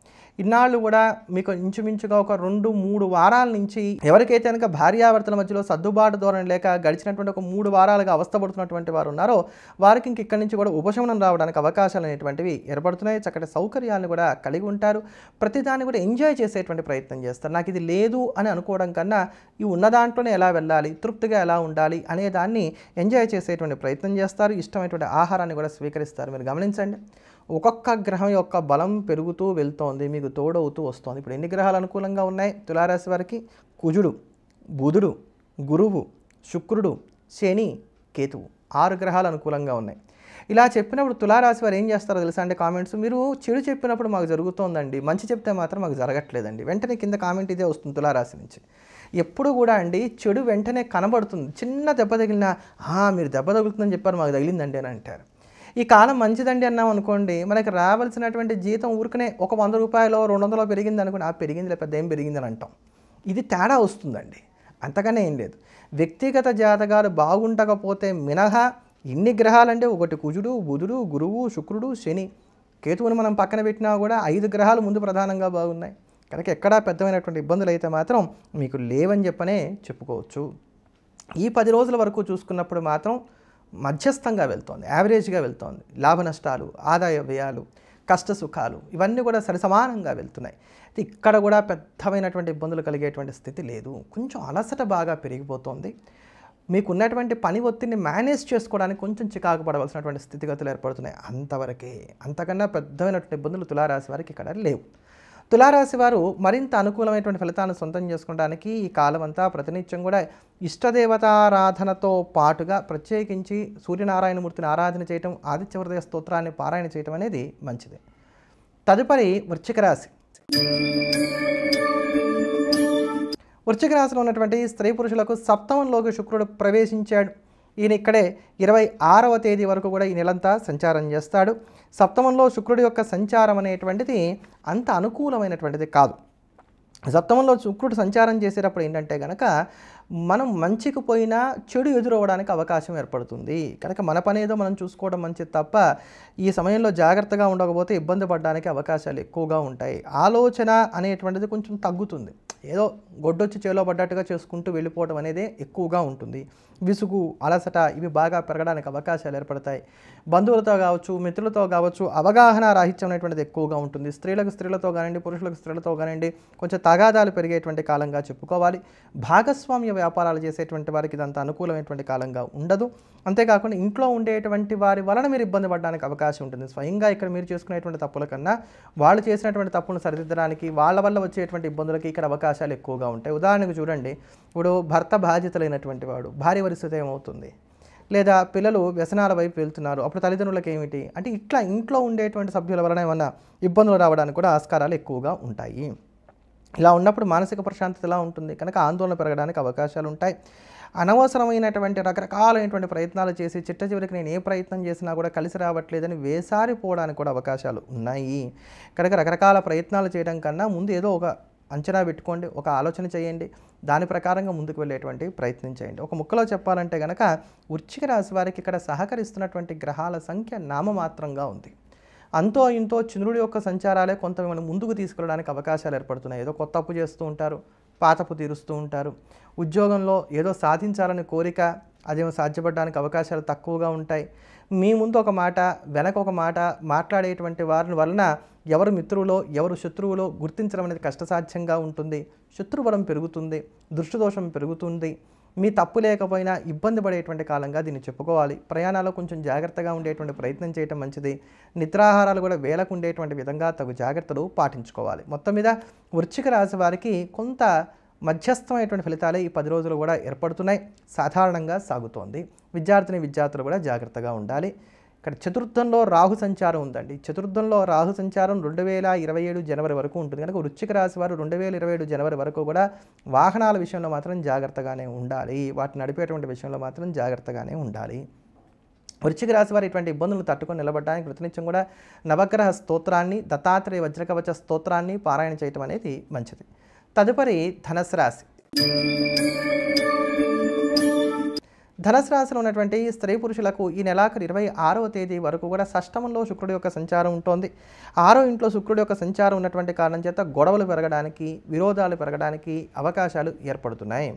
ఇన్నాళ్ళు కూడా మీకు ఇంచుమించుగా ఒక 2-3 వారాల నుంచి ఎవరికైతే కనుక భార్యాభర్తల మధ్యలో సర్దుబాటు ధోరణి లేక గడిచినటువంటి ఒక 3 వారాలుగా అవస్థపడుతున్నటువంటి వారు ఉన్నారో వారికి ఇక్కడి నుంచి కూడా ఉపశమనం రావడానికి అవకాశాలు అనేటువంటివి ఏర్పడుతున్నాయి. చక్కటి సౌకర్యాలను కూడా కలిగి ఉంటారు. ప్రతిదాన్ని కూడా ఎంజాయ్ చేసేటువంటి ప్రయత్నం చేస్తారు. నాకు ఇది లేదు అని అనుకోవడం కన్నా ఈ ఉన్న దాంట్లోనే ఎలా వెళ్ళాలి, తృప్తిగా ఎలా ఉండాలి అనే దాన్ని ఎంజాయ్ చేసేటువంటి ప్రయత్నం చేస్తారు. ఇష్టమైనటువంటి ఆహారాన్ని కూడా స్వీకరిస్తారు. మీరు గమనించండి, ఒక్కొక్క గ్రహం యొక్క బలం పెరుగుతూ వెళ్తోంది, మీకు తోడవుతూ వస్తుంది. ఇప్పుడు ఎన్ని గ్రహాలు అనుకూలంగా ఉన్నాయి తులారాశి వారికి? కుజుడు, బుధుడు, గురువు, శుక్రుడు, శని, కేతువు 6 గ్రహాలు అనుకూలంగా ఉన్నాయి. ఇలా చెప్పినప్పుడు తులారాశి వారు ఏం చేస్తారో తెలుసా అండి? కామెంట్స్ మీరు చెడు చెప్పినప్పుడు మాకు జరుగుతోందండి, మంచి చెప్తే మాత్రం మాకు జరగట్లేదండి. వెంటనే కింద కామెంట్ ఇదే వస్తుంది తులారాశి నుంచి. ఎప్పుడు కూడా అండి చెడు వెంటనే కనబడుతుంది. చిన్న దెబ్బ తగిలినా మీరు దెబ్బ తగులుతుందని చెప్పారు, మాకు తగిలిందండి అని అంటారు. ఈ కాలం మంచిదండి అన్నాం అనుకోండి, మనకి రావాల్సినటువంటి జీతం ఊరికనే ఒక 100 రూపాయలు 200 పెరిగింది అనుకోండి, పెరిగింది పెద్ద ఏం పెరిగిందని అంటాం. ఇది తేడా వస్తుందండి, అంతగానే ఏం లేదు. వ్యక్తిగత జాతకాలు బాగుండకపోతే మినహా ఇన్ని గ్రహాలంటే ఒకటి కుజుడు, బుధుడు, గురువు, శుక్రుడు, శని, కేతువుని మనం పక్కన పెట్టినా కూడా 5 గ్రహాలు ముందు ప్రధానంగా బాగున్నాయి. కనుక ఎక్కడా పెద్దమైనటువంటి ఇబ్బందులు అయితే మాత్రం మీకు లేవని చెప్పనే చెప్పుకోవచ్చు. ఈ 10 రోజుల వరకు చూసుకున్నప్పుడు మాత్రం మధ్యస్థంగా వెళ్తోంది, యావరేజ్గా వెళ్తోంది. లాభ నష్టాలు, ఆదాయ వ్యయాలు, కష్ట సుఖాలు ఇవన్నీ కూడా సరిసమానంగా వెళ్తున్నాయి. ఇక్కడ కూడా పెద్దమైనటువంటి ఇబ్బందులు కలిగేటువంటి స్థితి లేదు. కొంచెం అలసట బాగా పెరిగిపోతుంది. మీకున్నటువంటి పని ఒత్తిడిని మేనేజ్ చేసుకోవడానికి కొంచెం చికాకు పడవలసినటువంటి స్థితిగతులు ఏర్పడుతున్నాయి. అంతవరకే, అంతకన్నా పెద్దమైనటువంటి ఇబ్బందులు తులారాశి వారికి ఇక్కడ లేవు. తులారాశి వారు మరింత అనుకూలమైనటువంటి ఫలితాలను సొంతం చేసుకోవడానికి ఈ కాలం అంతా ప్రతినిత్యం కూడా ఇష్టదేవతారాధనతో పాటుగా ప్రత్యేకించి సూర్యనారాయణమూర్తిని ఆరాధన చేయటం, ఆదిత్య హృదయ స్తోత్రాన్ని పారాయణ చేయటం అనేది మంచిది. తదుపరి వృశ్చిక రాశి. వృశ్చిక రాశిలో ఉన్నటువంటి స్త్రీ పురుషులకు సప్తమంలోకి శుక్రుడు ప్రవేశించాడు. ఈయన ఇక్కడే 26వ తేదీ వరకు కూడా ఈ నెలంతా సంచారం చేస్తాడు. సప్తమంలో శుక్రుడి యొక్క సంచారం అనేటువంటిది అంత అనుకూలమైనటువంటిది కాదు. సప్తమంలో శుక్రుడు సంచారం చేసేటప్పుడు ఏంటంటే కనుక మనం మంచికి పోయినా చెడు ఎదురవ్వడానికి అవకాశం ఏర్పడుతుంది. కనుక మన పనేదో మనం చూసుకోవడం మంచిది తప్ప ఈ సమయంలో జాగ్రత్తగా ఉండకపోతే ఇబ్బంది పడడానికి అవకాశాలు ఎక్కువగా ఉంటాయి. ఆలోచన అనేటువంటిది కొంచెం తగ్గుతుంది. ఏదో గొడ్డొచ్చి చేలో పడ్డట్టుగా చేసుకుంటూ వెళ్ళిపోవడం అనేది ఎక్కువగా ఉంటుంది. విసుగు, అలసట ఇవి బాగా పెరగడానికి అవకాశాలు ఏర్పడతాయి. బంధువులతో కావచ్చు, మిత్రులతో కావచ్చు అవగాహన రాహిత్యం అనేటువంటిది ఎక్కువగా ఉంటుంది. స్త్రీలతో కానివ్వండి, పురుషులకు స్త్రీలతో కానివ్వండి కొంచెం తగాదాలు పెరిగేటువంటి కాలంగా చెప్పుకోవాలి. భాగస్వామ్య వ్యాపారాలు చేసేటువంటి వారికి ఇదంతా అనుకూలమైనటువంటి కాలంగా ఉండదు. అంతేకాకుండా ఇంట్లో ఉండేటువంటి వారి వలన మీరు ఇబ్బంది పడడానికి అవకాశం ఉంటుంది. స్వయంగా ఇక్కడ మీరు చేసుకునేటువంటి తప్పుల కన్నా వాళ్ళు చేసినటువంటి తప్పులను సరిదిద్దడానికి వాళ్ళ వల్ల వచ్చేటువంటి ఇబ్బందులకి ఇక్కడ అవకాశాలు ఎక్కువగా ఉంటాయి. ఉదాహరణకు చూడండి, ఇప్పుడు భర్త బాధ్యతలైనటువంటి వాడు, భార్య పరిస్థితి ఏమవుతుంది? లేదా పిల్లలు వ్యసనాల వైపు వెళ్తున్నారు, అప్పుడు తల్లిదండ్రులకు ఏమిటి అంటే ఇట్లా ఇంట్లో ఉండేటువంటి సభ్యుల వలన ఏమన్నా ఇబ్బందులు రావడానికి కూడా ఆస్కారాలు ఎక్కువగా ఉంటాయి. ఇలా ఉన్నప్పుడు మానసిక ప్రశాంతత ఎలా ఉంటుంది? కనుక ఆందోళన పెరగడానికి అవకాశాలు ఉంటాయి. అనవసరమైనటువంటి రకరకాలైనటువంటి ప్రయత్నాలు చేసి చిట్ట చివరికి నేను ఏ ప్రయత్నం చేసినా కూడా కలిసి రావట్లేదని వేసారిపోవడానికి కూడా అవకాశాలు ఉన్నాయి. కనుక రకరకాల ప్రయత్నాలు చేయడం కన్నా ముందు ఏదో ఒక అంచనా పెట్టుకోండి, ఒక ఆలోచన చేయండి, దాని ప్రకారంగా ముందుకు వెళ్ళేటువంటి ప్రయత్నం చేయండి. ఒక ముక్కలో చెప్పాలంటే కనుక వృశ్చిక రాశి వారికి ఇక్కడ సహకరిస్తున్నటువంటి గ్రహాల సంఖ్య నామమాత్రంగా ఉంది. అంతో ఇంతో చంద్రుడి యొక్క సంచారాలే కొంత మిమ్మల్ని ముందుకు తీసుకెళ్ళడానికి అవకాశాలు ఏర్పడుతున్నాయి. ఏదో కొత్త అప్పు చేస్తూ ఉంటారు, పాతపు తీరుస్తూ ఉంటారు. ఉద్యోగంలో ఏదో సాధించాలని కోరిక, అదేమో సాధ్యపడడానికి అవకాశాలు తక్కువగా ఉంటాయి. మీ ముందు ఒక మాట, వెనక ఒక మాట మాట్లాడేటువంటి వారి వలన ఎవరు మిత్రులో ఎవరు శత్రువులో గుర్తించడం అనేది కష్టసాధ్యంగా ఉంటుంది. శత్రుబలం పెరుగుతుంది, దృష్టిదోషం పెరుగుతుంది. మీ తప్పు లేకపోయినా ఇబ్బంది పడేటువంటి కాలంగా దీన్ని చెప్పుకోవాలి. ప్రయాణాల్లో కొంచెం జాగ్రత్తగా ఉండేటువంటి ప్రయత్నం చేయటం మంచిది. నిద్రాహారాలు కూడా వేలకు ఉండేటువంటి విధంగా తగు జాగ్రత్తలు పాటించుకోవాలి. మొత్తం మీద వృశ్చిక రాశి వారికి కొంత మధ్యస్థమైనటువంటి ఫలితాలే ఈ 10 రోజులు కూడా ఏర్పడుతున్నాయి. సాధారణంగా సాగుతోంది. విద్యార్థులు కూడా జాగ్రత్తగా ఉండాలి. ఇక్కడ చతుర్థంలో రాహు సంచారం ఉందండి. చతుర్థంలో రాహు సంచారం 2027 జనవరి వరకు ఉంటుంది. కనుక వృశ్చిక రాశి వారు 2027 జనవరి వరకు కూడా వాహనాల విషయంలో మాత్రం జాగ్రత్తగానే ఉండాలి. వాటిని నడిపేటువంటి విషయంలో మాత్రం జాగ్రత్తగానే ఉండాలి. వృశ్చిక రాశి వారు ఇటువంటి ఇబ్బందులు తట్టుకొని నిలబడడానికి ప్రతినిత్యం కూడా నవగ్రహ స్తోత్రాన్ని, దత్తాత్రేయ వజ్రకవచ స్తోత్రాన్ని పారాయణ చేయటం అనేది మంచిది. తదుపరి ధనుస్సు రాశి. ధనుస్సు రాశిలో ఉన్నటువంటి స్త్రీ పురుషులకు ఈ నెలాఖరు 26వ తేదీ వరకు కూడా షష్టమంలో శుక్రుడి యొక్క సంచారం ఉంటుంది. 6వ ఇంట్లో శుక్రుడి యొక్క సంచారం ఉన్నటువంటి కారణం చేత గొడవలు పెరగడానికి, విరోధాలు పెరగడానికి అవకాశాలు ఏర్పడుతున్నాయి.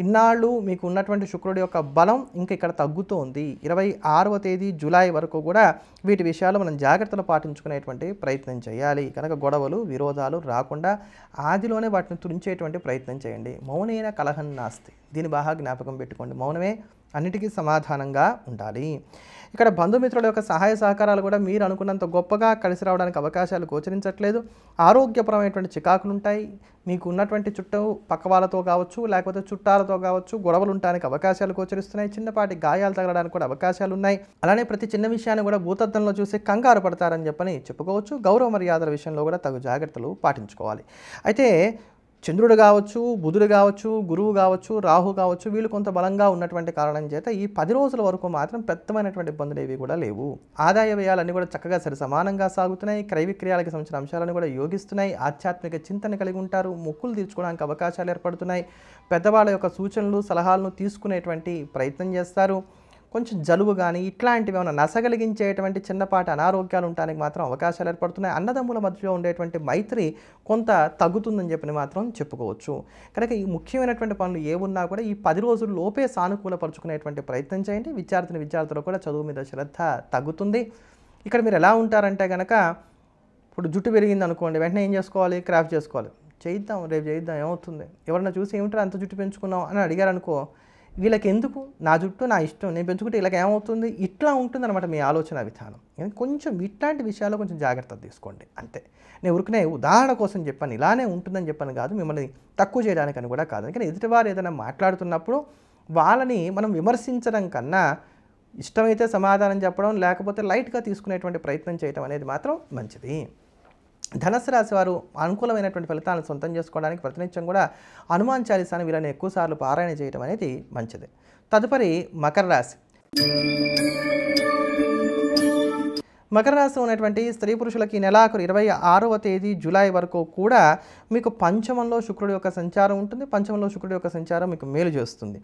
ఇన్నాళ్ళు మీకు ఉన్నటువంటి శుక్రుడి యొక్క బలం ఇంకా ఇక్కడ తగ్గుతోంది. 26వ తేదీ జూలై వరకు కూడా వీటి విషయాలు మనం జాగ్రత్తలు పాటించుకునేటువంటి ప్రయత్నం చేయాలి. కనుక గొడవలు, విరోధాలు రాకుండా ఆదిలోనే వాటిని తురించేటువంటి ప్రయత్నం చేయండి. మౌనేన కలహం నాస్తి, దీన్ని బాగా జ్ఞాపకం పెట్టుకోండి. మౌనమే అన్నిటికీ సమాధానంగా ఉండాలి. ఇక్కడ బంధుమిత్రుల యొక్క సహాయ సహకారాలు కూడా మీరు అనుకున్నంత గొప్పగా కలిసి రావడానికి అవకాశాలు గోచరించట్లేదు. ఆరోగ్యపరమైనటువంటి చికాకులు ఉంటాయి. మీకు ఉన్నటువంటి చుట్టూ పక్క వాళ్ళతో కావచ్చు, లేకపోతే చుట్టాలతో కావచ్చు గొడవలు ఉండడానికి అవకాశాలు గోచరిస్తున్నాయి. చిన్నపాటి గాయాలు తగలడానికి కూడా అవకాశాలు ఉన్నాయి. అలానే ప్రతి చిన్న విషయాన్ని కూడా భూతత్వంలో చూసి కంగారు పడతారని చెప్పుకోవచ్చు. గౌరవ మర్యాదల విషయంలో కూడా తగు జాగ్రత్తలు పాటించుకోవాలి. అయితే చంద్రుడు కావచ్చు, బుధుడు కావచ్చు, గురువు కావచ్చు, రాహు కావచ్చు, వీళ్ళు కొంత బలంగా ఉన్నటువంటి కారణం చేత ఈ 10 రోజుల వరకు మాత్రం పెద్దమైనటువంటి ఇబ్బందులు ఏవి కూడా లేవు. ఆదాయ వ్యయాలన్నీ కూడా చక్కగా సరి సమానంగా సాగుతున్నాయి. క్రయ విక్రయాలకు సంబంధించిన అంశాలను కూడా యోగిస్తున్నాయి. ఆధ్యాత్మిక చింతన కలిగి ఉంటారు. మొక్కులు తీర్చుకోవడానికి అవకాశాలు ఏర్పడుతున్నాయి. పెద్దవాళ్ళ యొక్క సూచనలు, సలహాలను తీసుకునేటువంటి ప్రయత్నం చేస్తారు. కొంచెం జలుబు కానీ ఇట్లాంటివి ఏమైనా నసగలిగించేటువంటి చిన్నపాటి అనారోగ్యాలు ఉండడానికి మాత్రం అవకాశాలు ఏర్పడుతున్నాయి. అన్నదమ్ముల మధ్యలో ఉండేటువంటి మైత్రి కొంత తగ్గుతుందని చెప్పని మాత్రం చెప్పుకోవచ్చు. కనుక ఈ ముఖ్యమైనటువంటి పనులు ఏమున్నా కూడా ఈ 10 రోజుల లోపే సానుకూలపరుచుకునేటువంటి ప్రయత్నం చేయండి. విద్యార్థులు కూడా చదువు మీద శ్రద్ధ తగ్గుతుంది. ఇక్కడ మీరు ఎలా ఉంటారంటే కనుక ఇప్పుడు జుట్టు పెరిగింది అనుకోండి, వెంటనే ఏం చేసుకోవాలి? క్రాఫ్ట్ చేసుకోవాలి. చేయిద్దాం, రేపు చేయిద్దాం, ఏమవుతుంది? ఎవరన్నా చూసి ఏమిటో అంత జుట్టు పెంచుకున్నాం అని అడిగారు అనుకో, వీళ్ళకి ఎందుకు, నా జుట్టు నా ఇష్టం, నేను పెంచుకుంటే వీళ్ళకి ఏమవుతుంది? ఇట్లా ఉంటుందన్నమాట మీ ఆలోచన విధానం. కొంచెం ఇట్లాంటి విషయాల్లో కొంచెం జాగ్రత్త తీసుకోండి అంతే. నేను ఊరికనే ఉదాహరణ కోసం చెప్పాను, ఇలానే ఉంటుందని చెప్పాను కాదు, మిమ్మల్ని తక్కువ చేయడానికని కూడా కాదు. కానీ ఎదుటివారు ఏదైనా మాట్లాడుతున్నప్పుడు వాళ్ళని మనం విమర్శించడం కన్నా ఇష్టమైతే సమాధానం చెప్పడం, లేకపోతే లైట్గా తీసుకునేటువంటి ప్రయత్నం చేయడం అనేది మాత్రం మంచిది. ధనుస్సు రాశి వారు అనుకూలమైనటువంటి ఫలితాలను సొంతం చేసుకోవడానికి ప్రతినిత్యం కూడా హనుమాన్ చాలీసాను వీళ్ళని ఎక్కువసార్లు పారాయణ చేయడం అనేది మంచిది. తదుపరి మకర రాశి. మకర రాశిలో ఉన్నటువంటి స్త్రీ పురుషులకి నెలాఖరు 26వ తేదీ జూలై వరకు కూడా మీకు పంచమంలో శుక్రుడి యొక్క సంచారం ఉంటుంది. పంచమంలో శుక్రుడి యొక్క సంచారం మీకు మేలు చేస్తుంది.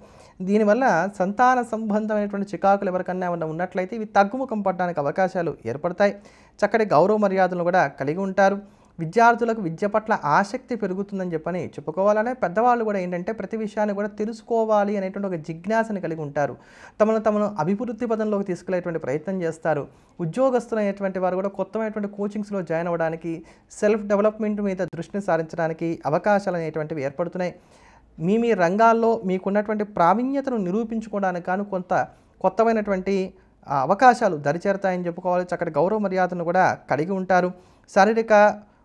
దీనివల్ల సంతాన సంబంధమైనటువంటి చికాకులు ఎవరికన్నా ఏమన్నా ఉన్నట్లయితే ఇవి తగ్గుముఖం పడడానికి అవకాశాలు ఏర్పడతాయి. చక్కటి గౌరవ మర్యాదలను కూడా కలిగి ఉంటారు. విద్యార్థులకు విద్య పట్ల ఆసక్తి పెరుగుతుందని చెప్పని చెప్పుకోవాలనే పెద్దవాళ్ళు కూడా ఏంటంటే ప్రతి విషయాన్ని కూడా తెలుసుకోవాలి అనేటువంటి ఒక జిజ్ఞాసని కలిగి ఉంటారు. తమను అభివృద్ధి పదంలోకి తీసుకెళ్లేటువంటి ప్రయత్నం చేస్తారు. ఉద్యోగస్తులైనటువంటి వారు కూడా కొత్తమైనటువంటి కోచింగ్స్లో జాయిన్ అవ్వడానికి, సెల్ఫ్ డెవలప్మెంట్ మీద దృష్టిని సారించడానికి అవకాశాలు అనేటువంటివి ఏర్పడుతున్నాయి. మీ రంగాల్లో మీకున్నటువంటి ప్రావీణ్యతను నిరూపించుకోవడానికి కానీ కొంత కొత్తమైనటువంటి అవకాశాలు దరిచేరతాయని చెప్పుకోవాలి. చక్కటి గౌరవ మర్యాదను కూడా కలిగి ఉంటారు. శారీరక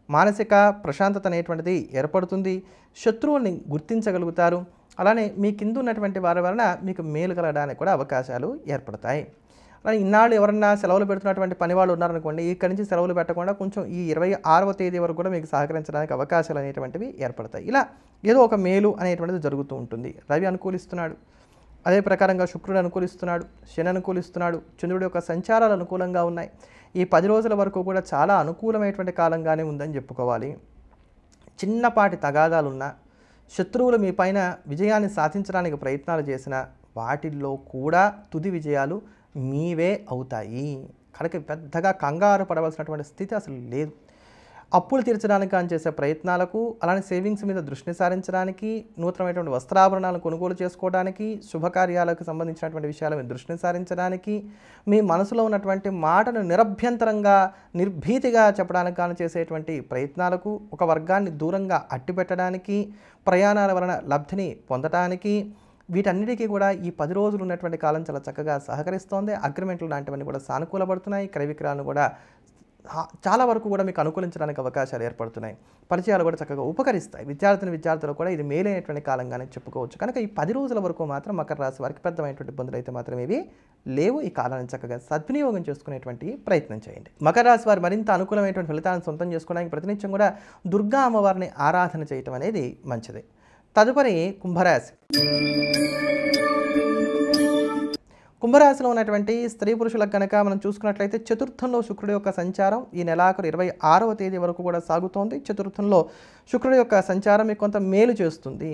మానసిక ప్రశాంతత అనేటువంటిది ఏర్పడుతుంది. శత్రువుల్ని గుర్తించగలుగుతారు. అలానే మీ కింద ఉన్నటువంటి వారి వలన మీకు మేలు కలగడానికి కూడా అవకాశాలు ఏర్పడతాయి. అలానే ఇన్నాళ్ళు ఎవరన్నా సెలవులు పెడుతున్నటువంటి పని వాళ్ళు ఉన్నారనుకోండి, ఇక్కడి నుంచి సెలవులు పెట్టకుండా కొంచెం ఈ 26వ తేదీ వరకు కూడా మీకు సహకరించడానికి అవకాశాలు అనేటువంటివి ఏర్పడతాయి. ఇలా ఏదో ఒక మేలు అనేటువంటిది జరుగుతూ ఉంటుంది. రవి అనుకూలిస్తున్నాడు, అదే ప్రకారంగా శుక్రుడు అనుకూలిస్తున్నాడు, శని అనుకూలిస్తున్నాడు, చంద్రుడి యొక్క సంచారాలు అనుకూలంగా ఉన్నాయి. ఈ 10 రోజుల వరకు కూడా చాలా అనుకూలమైనటువంటి కాలంగానే ఉందని చెప్పుకోవాలి. చిన్నపాటి తగాదాలున్నా, శత్రువులు మీ పైన విజయాన్ని సాధించడానికి ప్రయత్నాలు చేసిన వాటిల్లో కూడా తుది విజయాలు మీవే అవుతాయి. కనుక పెద్దగా కంగారు పడవలసినటువంటి స్థితి అసలు లేదు. అప్పులు తీర్చడానికి కానీ చేసే ప్రయత్నాలకు, అలానే సేవింగ్స్ మీద దృష్టిని సారించడానికి, నూతనమైనటువంటి వస్త్రాభరణాలను కొనుగోలు చేసుకోవడానికి, శుభకార్యాలకు సంబంధించినటువంటి విషయాల మీద దృష్టిని సారించడానికి, మీ మనసులో ఉన్నటువంటి మాటను నిరభ్యంతరంగా నిర్భీతిగా చెప్పడానికి కానీ చేసేటువంటి ప్రయత్నాలకు, ఒక వర్గాన్ని దూరంగా అట్టిపెట్టడానికి, ప్రయాణాల వలన లబ్ధిని పొందడానికి, వీటన్నిటికీ కూడా ఈ 10 రోజులు ఉన్నటువంటి కాలం చాలా చక్కగా సహకరిస్తోంది. అగ్రిమెంట్లు లాంటివన్నీ కూడా సానుకూలపడుతున్నాయి. క్రయ విక్రయాలను కూడా చాలా వరకు కూడా మీకు అనుకూలించడానికి అవకాశాలు ఏర్పడుతున్నాయి. పరిచయాలు కూడా చక్కగా ఉపకరిస్తాయి. విద్యార్థులు కూడా ఇది మేలైనటువంటి కాలంగానే చెప్పుకోవచ్చు. కనుక ఈ 10 రోజుల వరకు మాత్రం మకర రాశి వారికి పెద్దమైనటువంటి ఇబ్బందులు అయితే మాత్రం ఏవి లేవు. ఈ కాలాన్ని చక్కగా సద్వినియోగం చేసుకునేటువంటి ప్రయత్నం చేయండి. మకర రాశి వారు మరింత అనుకూలమైనటువంటి ఫలితాలను సొంతం చేసుకోవడానికి ప్రతినిత్యం కూడా దుర్గా అమ్మవారిని ఆరాధన చేయటం అనేది మంచిది. తదుపరి కుంభరాశి. కుంభరాశిలో ఉన్నటువంటి స్త్రీ పురుషులకు కనుక మనం చూసుకున్నట్లయితే చతుర్థంలో శుక్రుడి యొక్క సంచారం ఈ నెలాఖరు 26వ తేదీ వరకు కూడా సాగుతోంది. చతుర్థంలో శుక్రుడి యొక్క సంచారం మీకు కొంత మేలు చేస్తుంది.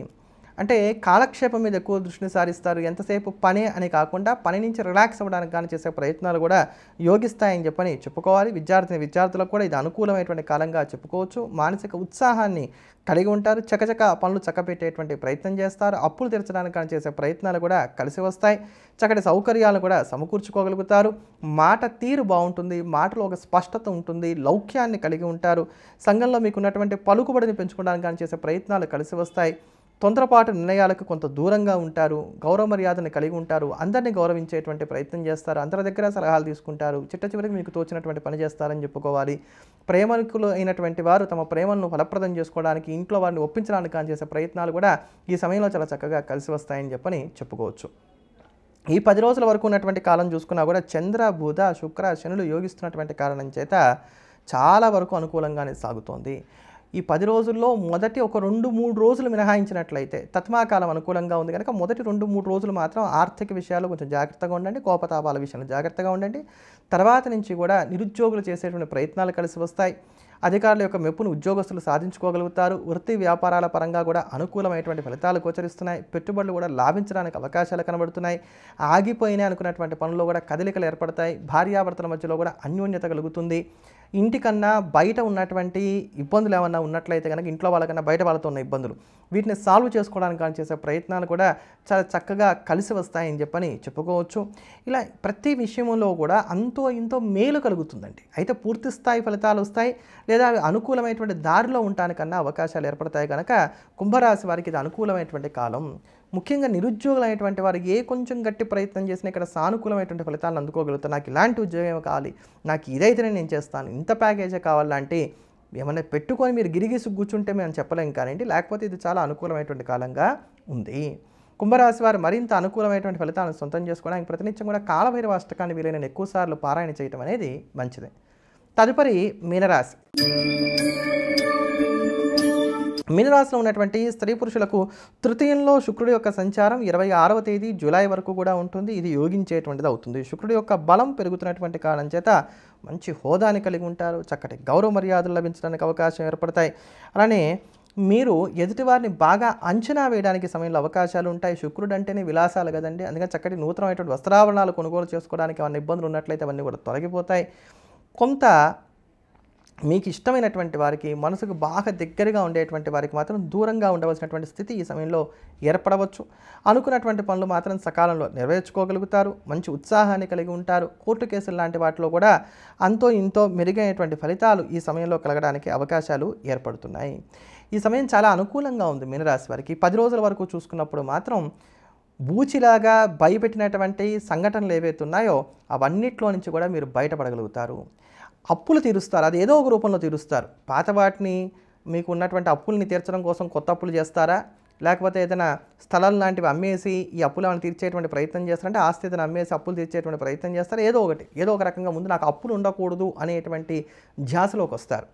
అంటే కాలక్షేపం మీద ఎక్కువ దృష్టిని సారిస్తారు. ఎంతసేపు పనే అని కాకుండా పని నుంచి రిలాక్స్ అవ్వడానికి కానీ చేసే ప్రయత్నాలు కూడా యోగిస్తాయని చెప్పని చెప్పుకోవాలి. విద్యార్థులకు కూడా ఇది అనుకూలమైనటువంటి కాలంగా చెప్పుకోవచ్చు. మానసిక ఉత్సాహాన్ని కలిగి ఉంటారు. చకచక పనులు చక్కబెట్టేటువంటి ప్రయత్నం చేస్తారు. అప్పులు తీర్చడానికి కానీ చేసే ప్రయత్నాలు కూడా కలిసి వస్తాయి. చక్కటి సౌకర్యాలను కూడా సమకూర్చుకోగలుగుతారు. మాట తీరు బాగుంటుంది. మాటలో ఒక స్పష్టత ఉంటుంది. లౌక్యాన్ని కలిగి ఉంటారు. సంఘంలో మీకు ఉన్నటువంటి పలుకుబడిని పెంచుకోవడానికి కానీ చేసే ప్రయత్నాలు కలిసి వస్తాయి. తొందరపాటు నిర్ణయాలకు కొంత దూరంగా ఉంటారు. గౌరవ మర్యాదను కలిగి ఉంటారు. అందరినీ గౌరవించేటువంటి ప్రయత్నం చేస్తారు. అందరి దగ్గర సలహాలు తీసుకుంటారు. చిట్ట చివరికి మీకు తోచినటువంటి పని చేస్తారని చెప్పుకోవాలి. ప్రేమికులు అయినటువంటి వారు తమ ప్రేమను ఫలప్రదం చేసుకోవడానికి, ఇంట్లో వారిని ఒప్పించడానికి కానీ చేసే ప్రయత్నాలు కూడా ఈ సమయంలో చాలా చక్కగా కలిసి వస్తాయని చెప్పని చెప్పుకోవచ్చు. ఈ 10 రోజుల వరకు ఉన్నటువంటి కాలం చూసుకున్నా కూడా చంద్ర, బుధ, శుక్ర, శనులు యోగిస్తున్నటువంటి కారణం చేత చాలా వరకు అనుకూలంగానే సాగుతోంది. ఈ 10 రోజుల్లో మొదటి ఒక 2, 3 రోజులు మినహాయించినట్లయితే తత్మాకాలం అనుకూలంగా ఉంది కనుక మొదటి 2, 3 రోజులు మాత్రం ఆర్థిక విషయాల్లో కొంచెం జాగ్రత్తగా ఉండండి. కోపతాపాల విషయంలో జాగ్రత్తగా ఉండండి. తర్వాత నుంచి కూడా నిరుద్యోగులు చేసేటువంటి ప్రయత్నాలు కలిసి వస్తాయి. అధికారుల యొక్క మెప్పును ఉద్యోగస్తులు సాధించుకోగలుగుతారు. వృత్తి వ్యాపారాల పరంగా కూడా అనుకూలమైనటువంటి ఫలితాలు గోచరిస్తున్నాయి. పెట్టుబడులు కూడా లాభించడానికి అవకాశాలు కనబడుతున్నాయి. ఆగిపోయినాయి అనుకున్నటువంటి పనుల్లో కూడా కదలికలు ఏర్పడతాయి. భార్యాభర్తల మధ్యలో కూడా అన్యోన్యత కలుగుతుంది. ఇంటికన్నా బయట ఉన్నటువంటి ఇబ్బందులు ఏమన్నా ఉన్నట్లయితే కనుక ఇంట్లో వాళ్ళకన్నా బయట వాళ్ళతో ఉన్న ఇబ్బందులు వీటిని సాల్వ్ చేసుకోవడానికి కానీ చేసే ప్రయత్నాలు కూడా చాలా చక్కగా కలిసి వస్తాయని చెప్పని చెప్పుకోవచ్చు. ఇలా ప్రతి విషయంలో కూడా అంతో ఇంతో మేలు కలుగుతుందండి. అయితే పూర్తి స్థాయి ఫలితాలు వస్తాయి లేదా అవి అనుకూలమైనటువంటి దారిలో ఉండటానికన్నా అవకాశాలు ఏర్పడతాయి కనుక కుంభరాశి వారికి ఇది అనుకూలమైనటువంటి కాలం. ముఖ్యంగా నిరుద్యోగులైనటువంటి వారు కొంచెం గట్టి ప్రయత్నం చేసినా ఇక్కడ సానుకూలమైనటువంటి ఫలితాలను అందుకోగలుగుతారు. నాకు ఇలాంటి ఉద్యోగం కావాలి, నాకు ఇదైతేనే నేను చేస్తాను, ఇంత ప్యాకేజే కావాలంటే ఏమన్నా పెట్టుకొని మీరు గిరిగీసి కూర్చుంటే మేము చెప్పలేం కానివ్వండి, లేకపోతే ఇది చాలా అనుకూలమైనటువంటి కాలంగా ఉంది. కుంభరాశి వారు మరింత అనుకూలమైనటువంటి ఫలితాలను సొంతం చేసుకోవడానికి ప్రతినిత్యం కూడా కాలభైరవ అష్టకాన్ని వీలైన ఎక్కువసార్లు పారాయణ చేయడం అనేది మంచిది. తదుపరి మీనరాశి. మీనరాశిలో ఉన్నటువంటి స్త్రీ పురుషులకు తృతీయంలో శుక్రుడి యొక్క సంచారం 26వ తేదీ జూలై వరకు కూడా ఉంటుంది. ఇది యోగించేటువంటిది అవుతుంది. శుక్రుడి యొక్క బలం పెరుగుతున్నటువంటి కారణం చేత మంచి హోదాని కలిగి ఉంటారు. చక్కటి గౌరవ మర్యాదలు లభించడానికి అవకాశం ఏర్పడతాయి. అలానే మీరు ఎదుటివారిని బాగా అంచనా వేయడానికి సమయంలో అవకాశాలు ఉంటాయి. శుక్రుడు అంటేనే విలాసాలు కదండి. అందుకని చక్కటి నూతనమైనటువంటి వస్త్రాభరణాలు కొనుగోలు చేసుకోవడానికి ఏమైనా ఇబ్బందులు ఉన్నట్లయితే అవన్నీ కూడా తొలగిపోతాయి. కొంత మీకు ఇష్టమైనటువంటి వారికి మనసుకు బాగా దగ్గరగా ఉండేటువంటి వారికి మాత్రం దూరంగా ఉండవలసినటువంటి స్థితి ఈ సమయంలో ఏర్పడవచ్చు. అనుకున్నటువంటి పనులు మాత్రం సకాలంలో నెరవేర్చుకోగలుగుతారు. మంచి ఉత్సాహాన్ని కలిగి ఉంటారు. కోర్టు కేసులు లాంటి వాటిలో కూడా అంతో ఇంతో మెరుగైనటువంటి ఫలితాలు ఈ సమయంలో కలగడానికి అవకాశాలు ఏర్పడుతున్నాయి. ఈ సమయం చాలా అనుకూలంగా ఉంది మీనరాశి వారికి. 10 రోజుల వరకు చూసుకున్నప్పుడు మాత్రం బూచిలాగా భయపెట్టినటువంటి సంఘటనలు ఏవైతే ఉన్నాయో అవన్నిట్లో నుంచి కూడా మీరు బయటపడగలుగుతారు. అప్పులు తీరుస్తారు, అది ఏదో ఒక రూపంలో తీరుస్తారు. పాత వాటిని మీకు ఉన్నటువంటి అప్పుల్ని తీర్చడం కోసం కొత్త అప్పులు చేస్తారా, లేకపోతే ఏదైనా స్థలాలు లాంటివి అమ్మేసి ఈ అప్పులను తీర్చేటువంటి ప్రయత్నం చేస్తారంటే ఆస్తి ఏదైనా అమ్మేసి అప్పులు తీర్చేటువంటి ప్రయత్నం చేస్తారా, ఏదో ఒక రకంగా ముందు నాకు అప్పులు ఉండకూడదు అనేటువంటి ధ్యాసలోకి వస్తారు.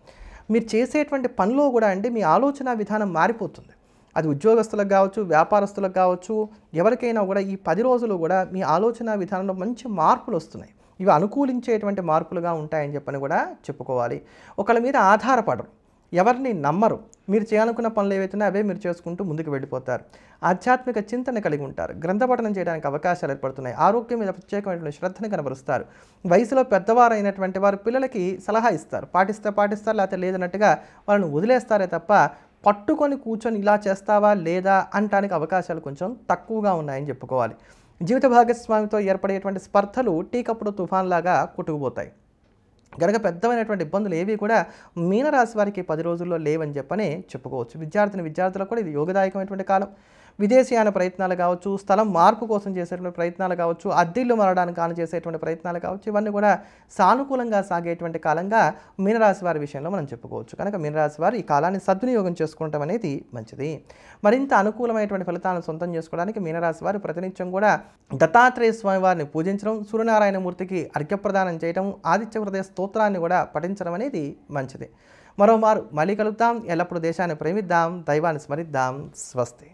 మీరు చేసేటువంటి పనిలో కూడా అండి మీ ఆలోచన విధానం మారిపోతుంది. అది ఉద్యోగస్తులకు కావచ్చు, వ్యాపారస్తులకు కావచ్చు, ఎవరికైనా కూడా ఈ 10 రోజులు కూడా మీ ఆలోచన విధానంలో మంచి మార్పులు వస్తున్నాయి. ఇవి అనుకూలించేటువంటి మార్పులుగా ఉంటాయని చెప్పని కూడా చెప్పుకోవాలి. ఒకళ్ళ మీద ఆధారపడరు, ఎవరిని నమ్మరు. మీరు చేయాలనుకున్న పనులు ఏవైతే అవే మీరు చేసుకుంటూ ముందుకు వెళ్ళిపోతారు. ఆధ్యాత్మిక చింతన కలిగి ఉంటారు. గ్రంథపఠనం చేయడానికి అవకాశాలు ఏర్పడుతున్నాయి. ఆరోగ్యం మీద ప్రత్యేకమైనటువంటి శ్రద్ధను కనబరుస్తారు. వయసులో పెద్దవారైనటువంటి వారు పిల్లలకి సలహా ఇస్తారు. పాటిస్తారు, లేకపోతే లేదన్నట్టుగా వాళ్ళని వదిలేస్తారే తప్ప పట్టుకొని కూర్చొని ఇలా చేస్తావా లేదా అనటానికి అవకాశాలు కొంచెం తక్కువగా ఉన్నాయని చెప్పుకోవాలి. జీవిత భాగస్వామితో ఏర్పడేటువంటి స్పర్ధలు టీకప్పుడు తుఫాన్లాగా కొట్టుకుపోతాయి. కనుక పెద్దమైనటువంటి ఇబ్బందులు ఏవి కూడా మీనరాశి వారికి 10 రోజుల్లో లేవని చెప్పనే చెప్పుకోవచ్చు. విద్యార్థులకు కూడా ఇది యోగదాయకమైనటువంటి కాలం. విదేశీయాన ప్రయత్నాలు కావచ్చు, స్థలం మార్పు కోసం చేసేటువంటి ప్రయత్నాలు కావచ్చు, అద్దెళ్ళు మారడానికి కాను చేసేటువంటి ప్రయత్నాలు కావచ్చు, ఇవన్నీ కూడా సానుకూలంగా సాగేటువంటి కాలంగా మీనరాశి వారి విషయంలో మనం చెప్పుకోవచ్చు. కనుక మీనరాశి వారు ఈ కాలాన్ని సద్వినియోగం చేసుకోవడం అనేది మంచిది. మరింత అనుకూలమైనటువంటి ఫలితాలను సొంతం చేసుకోవడానికి మీనరాశి వారు ప్రతినిత్యం కూడా దత్తాత్రేయ స్వామి వారిని పూజించడం, సూర్యనారాయణమూర్తికి అర్ఘ్యప్రదానం చేయడం, ఆదిత్య హృదయ స్తోత్రాన్ని కూడా పఠించడం అనేది మంచిది. మరోమారు మళ్ళీ కలుద్దాం. ఎల్లప్పుడూ దేశాన్ని ప్రేమిద్దాం, దైవాన్ని స్మరిద్దాం. స్వస్తి.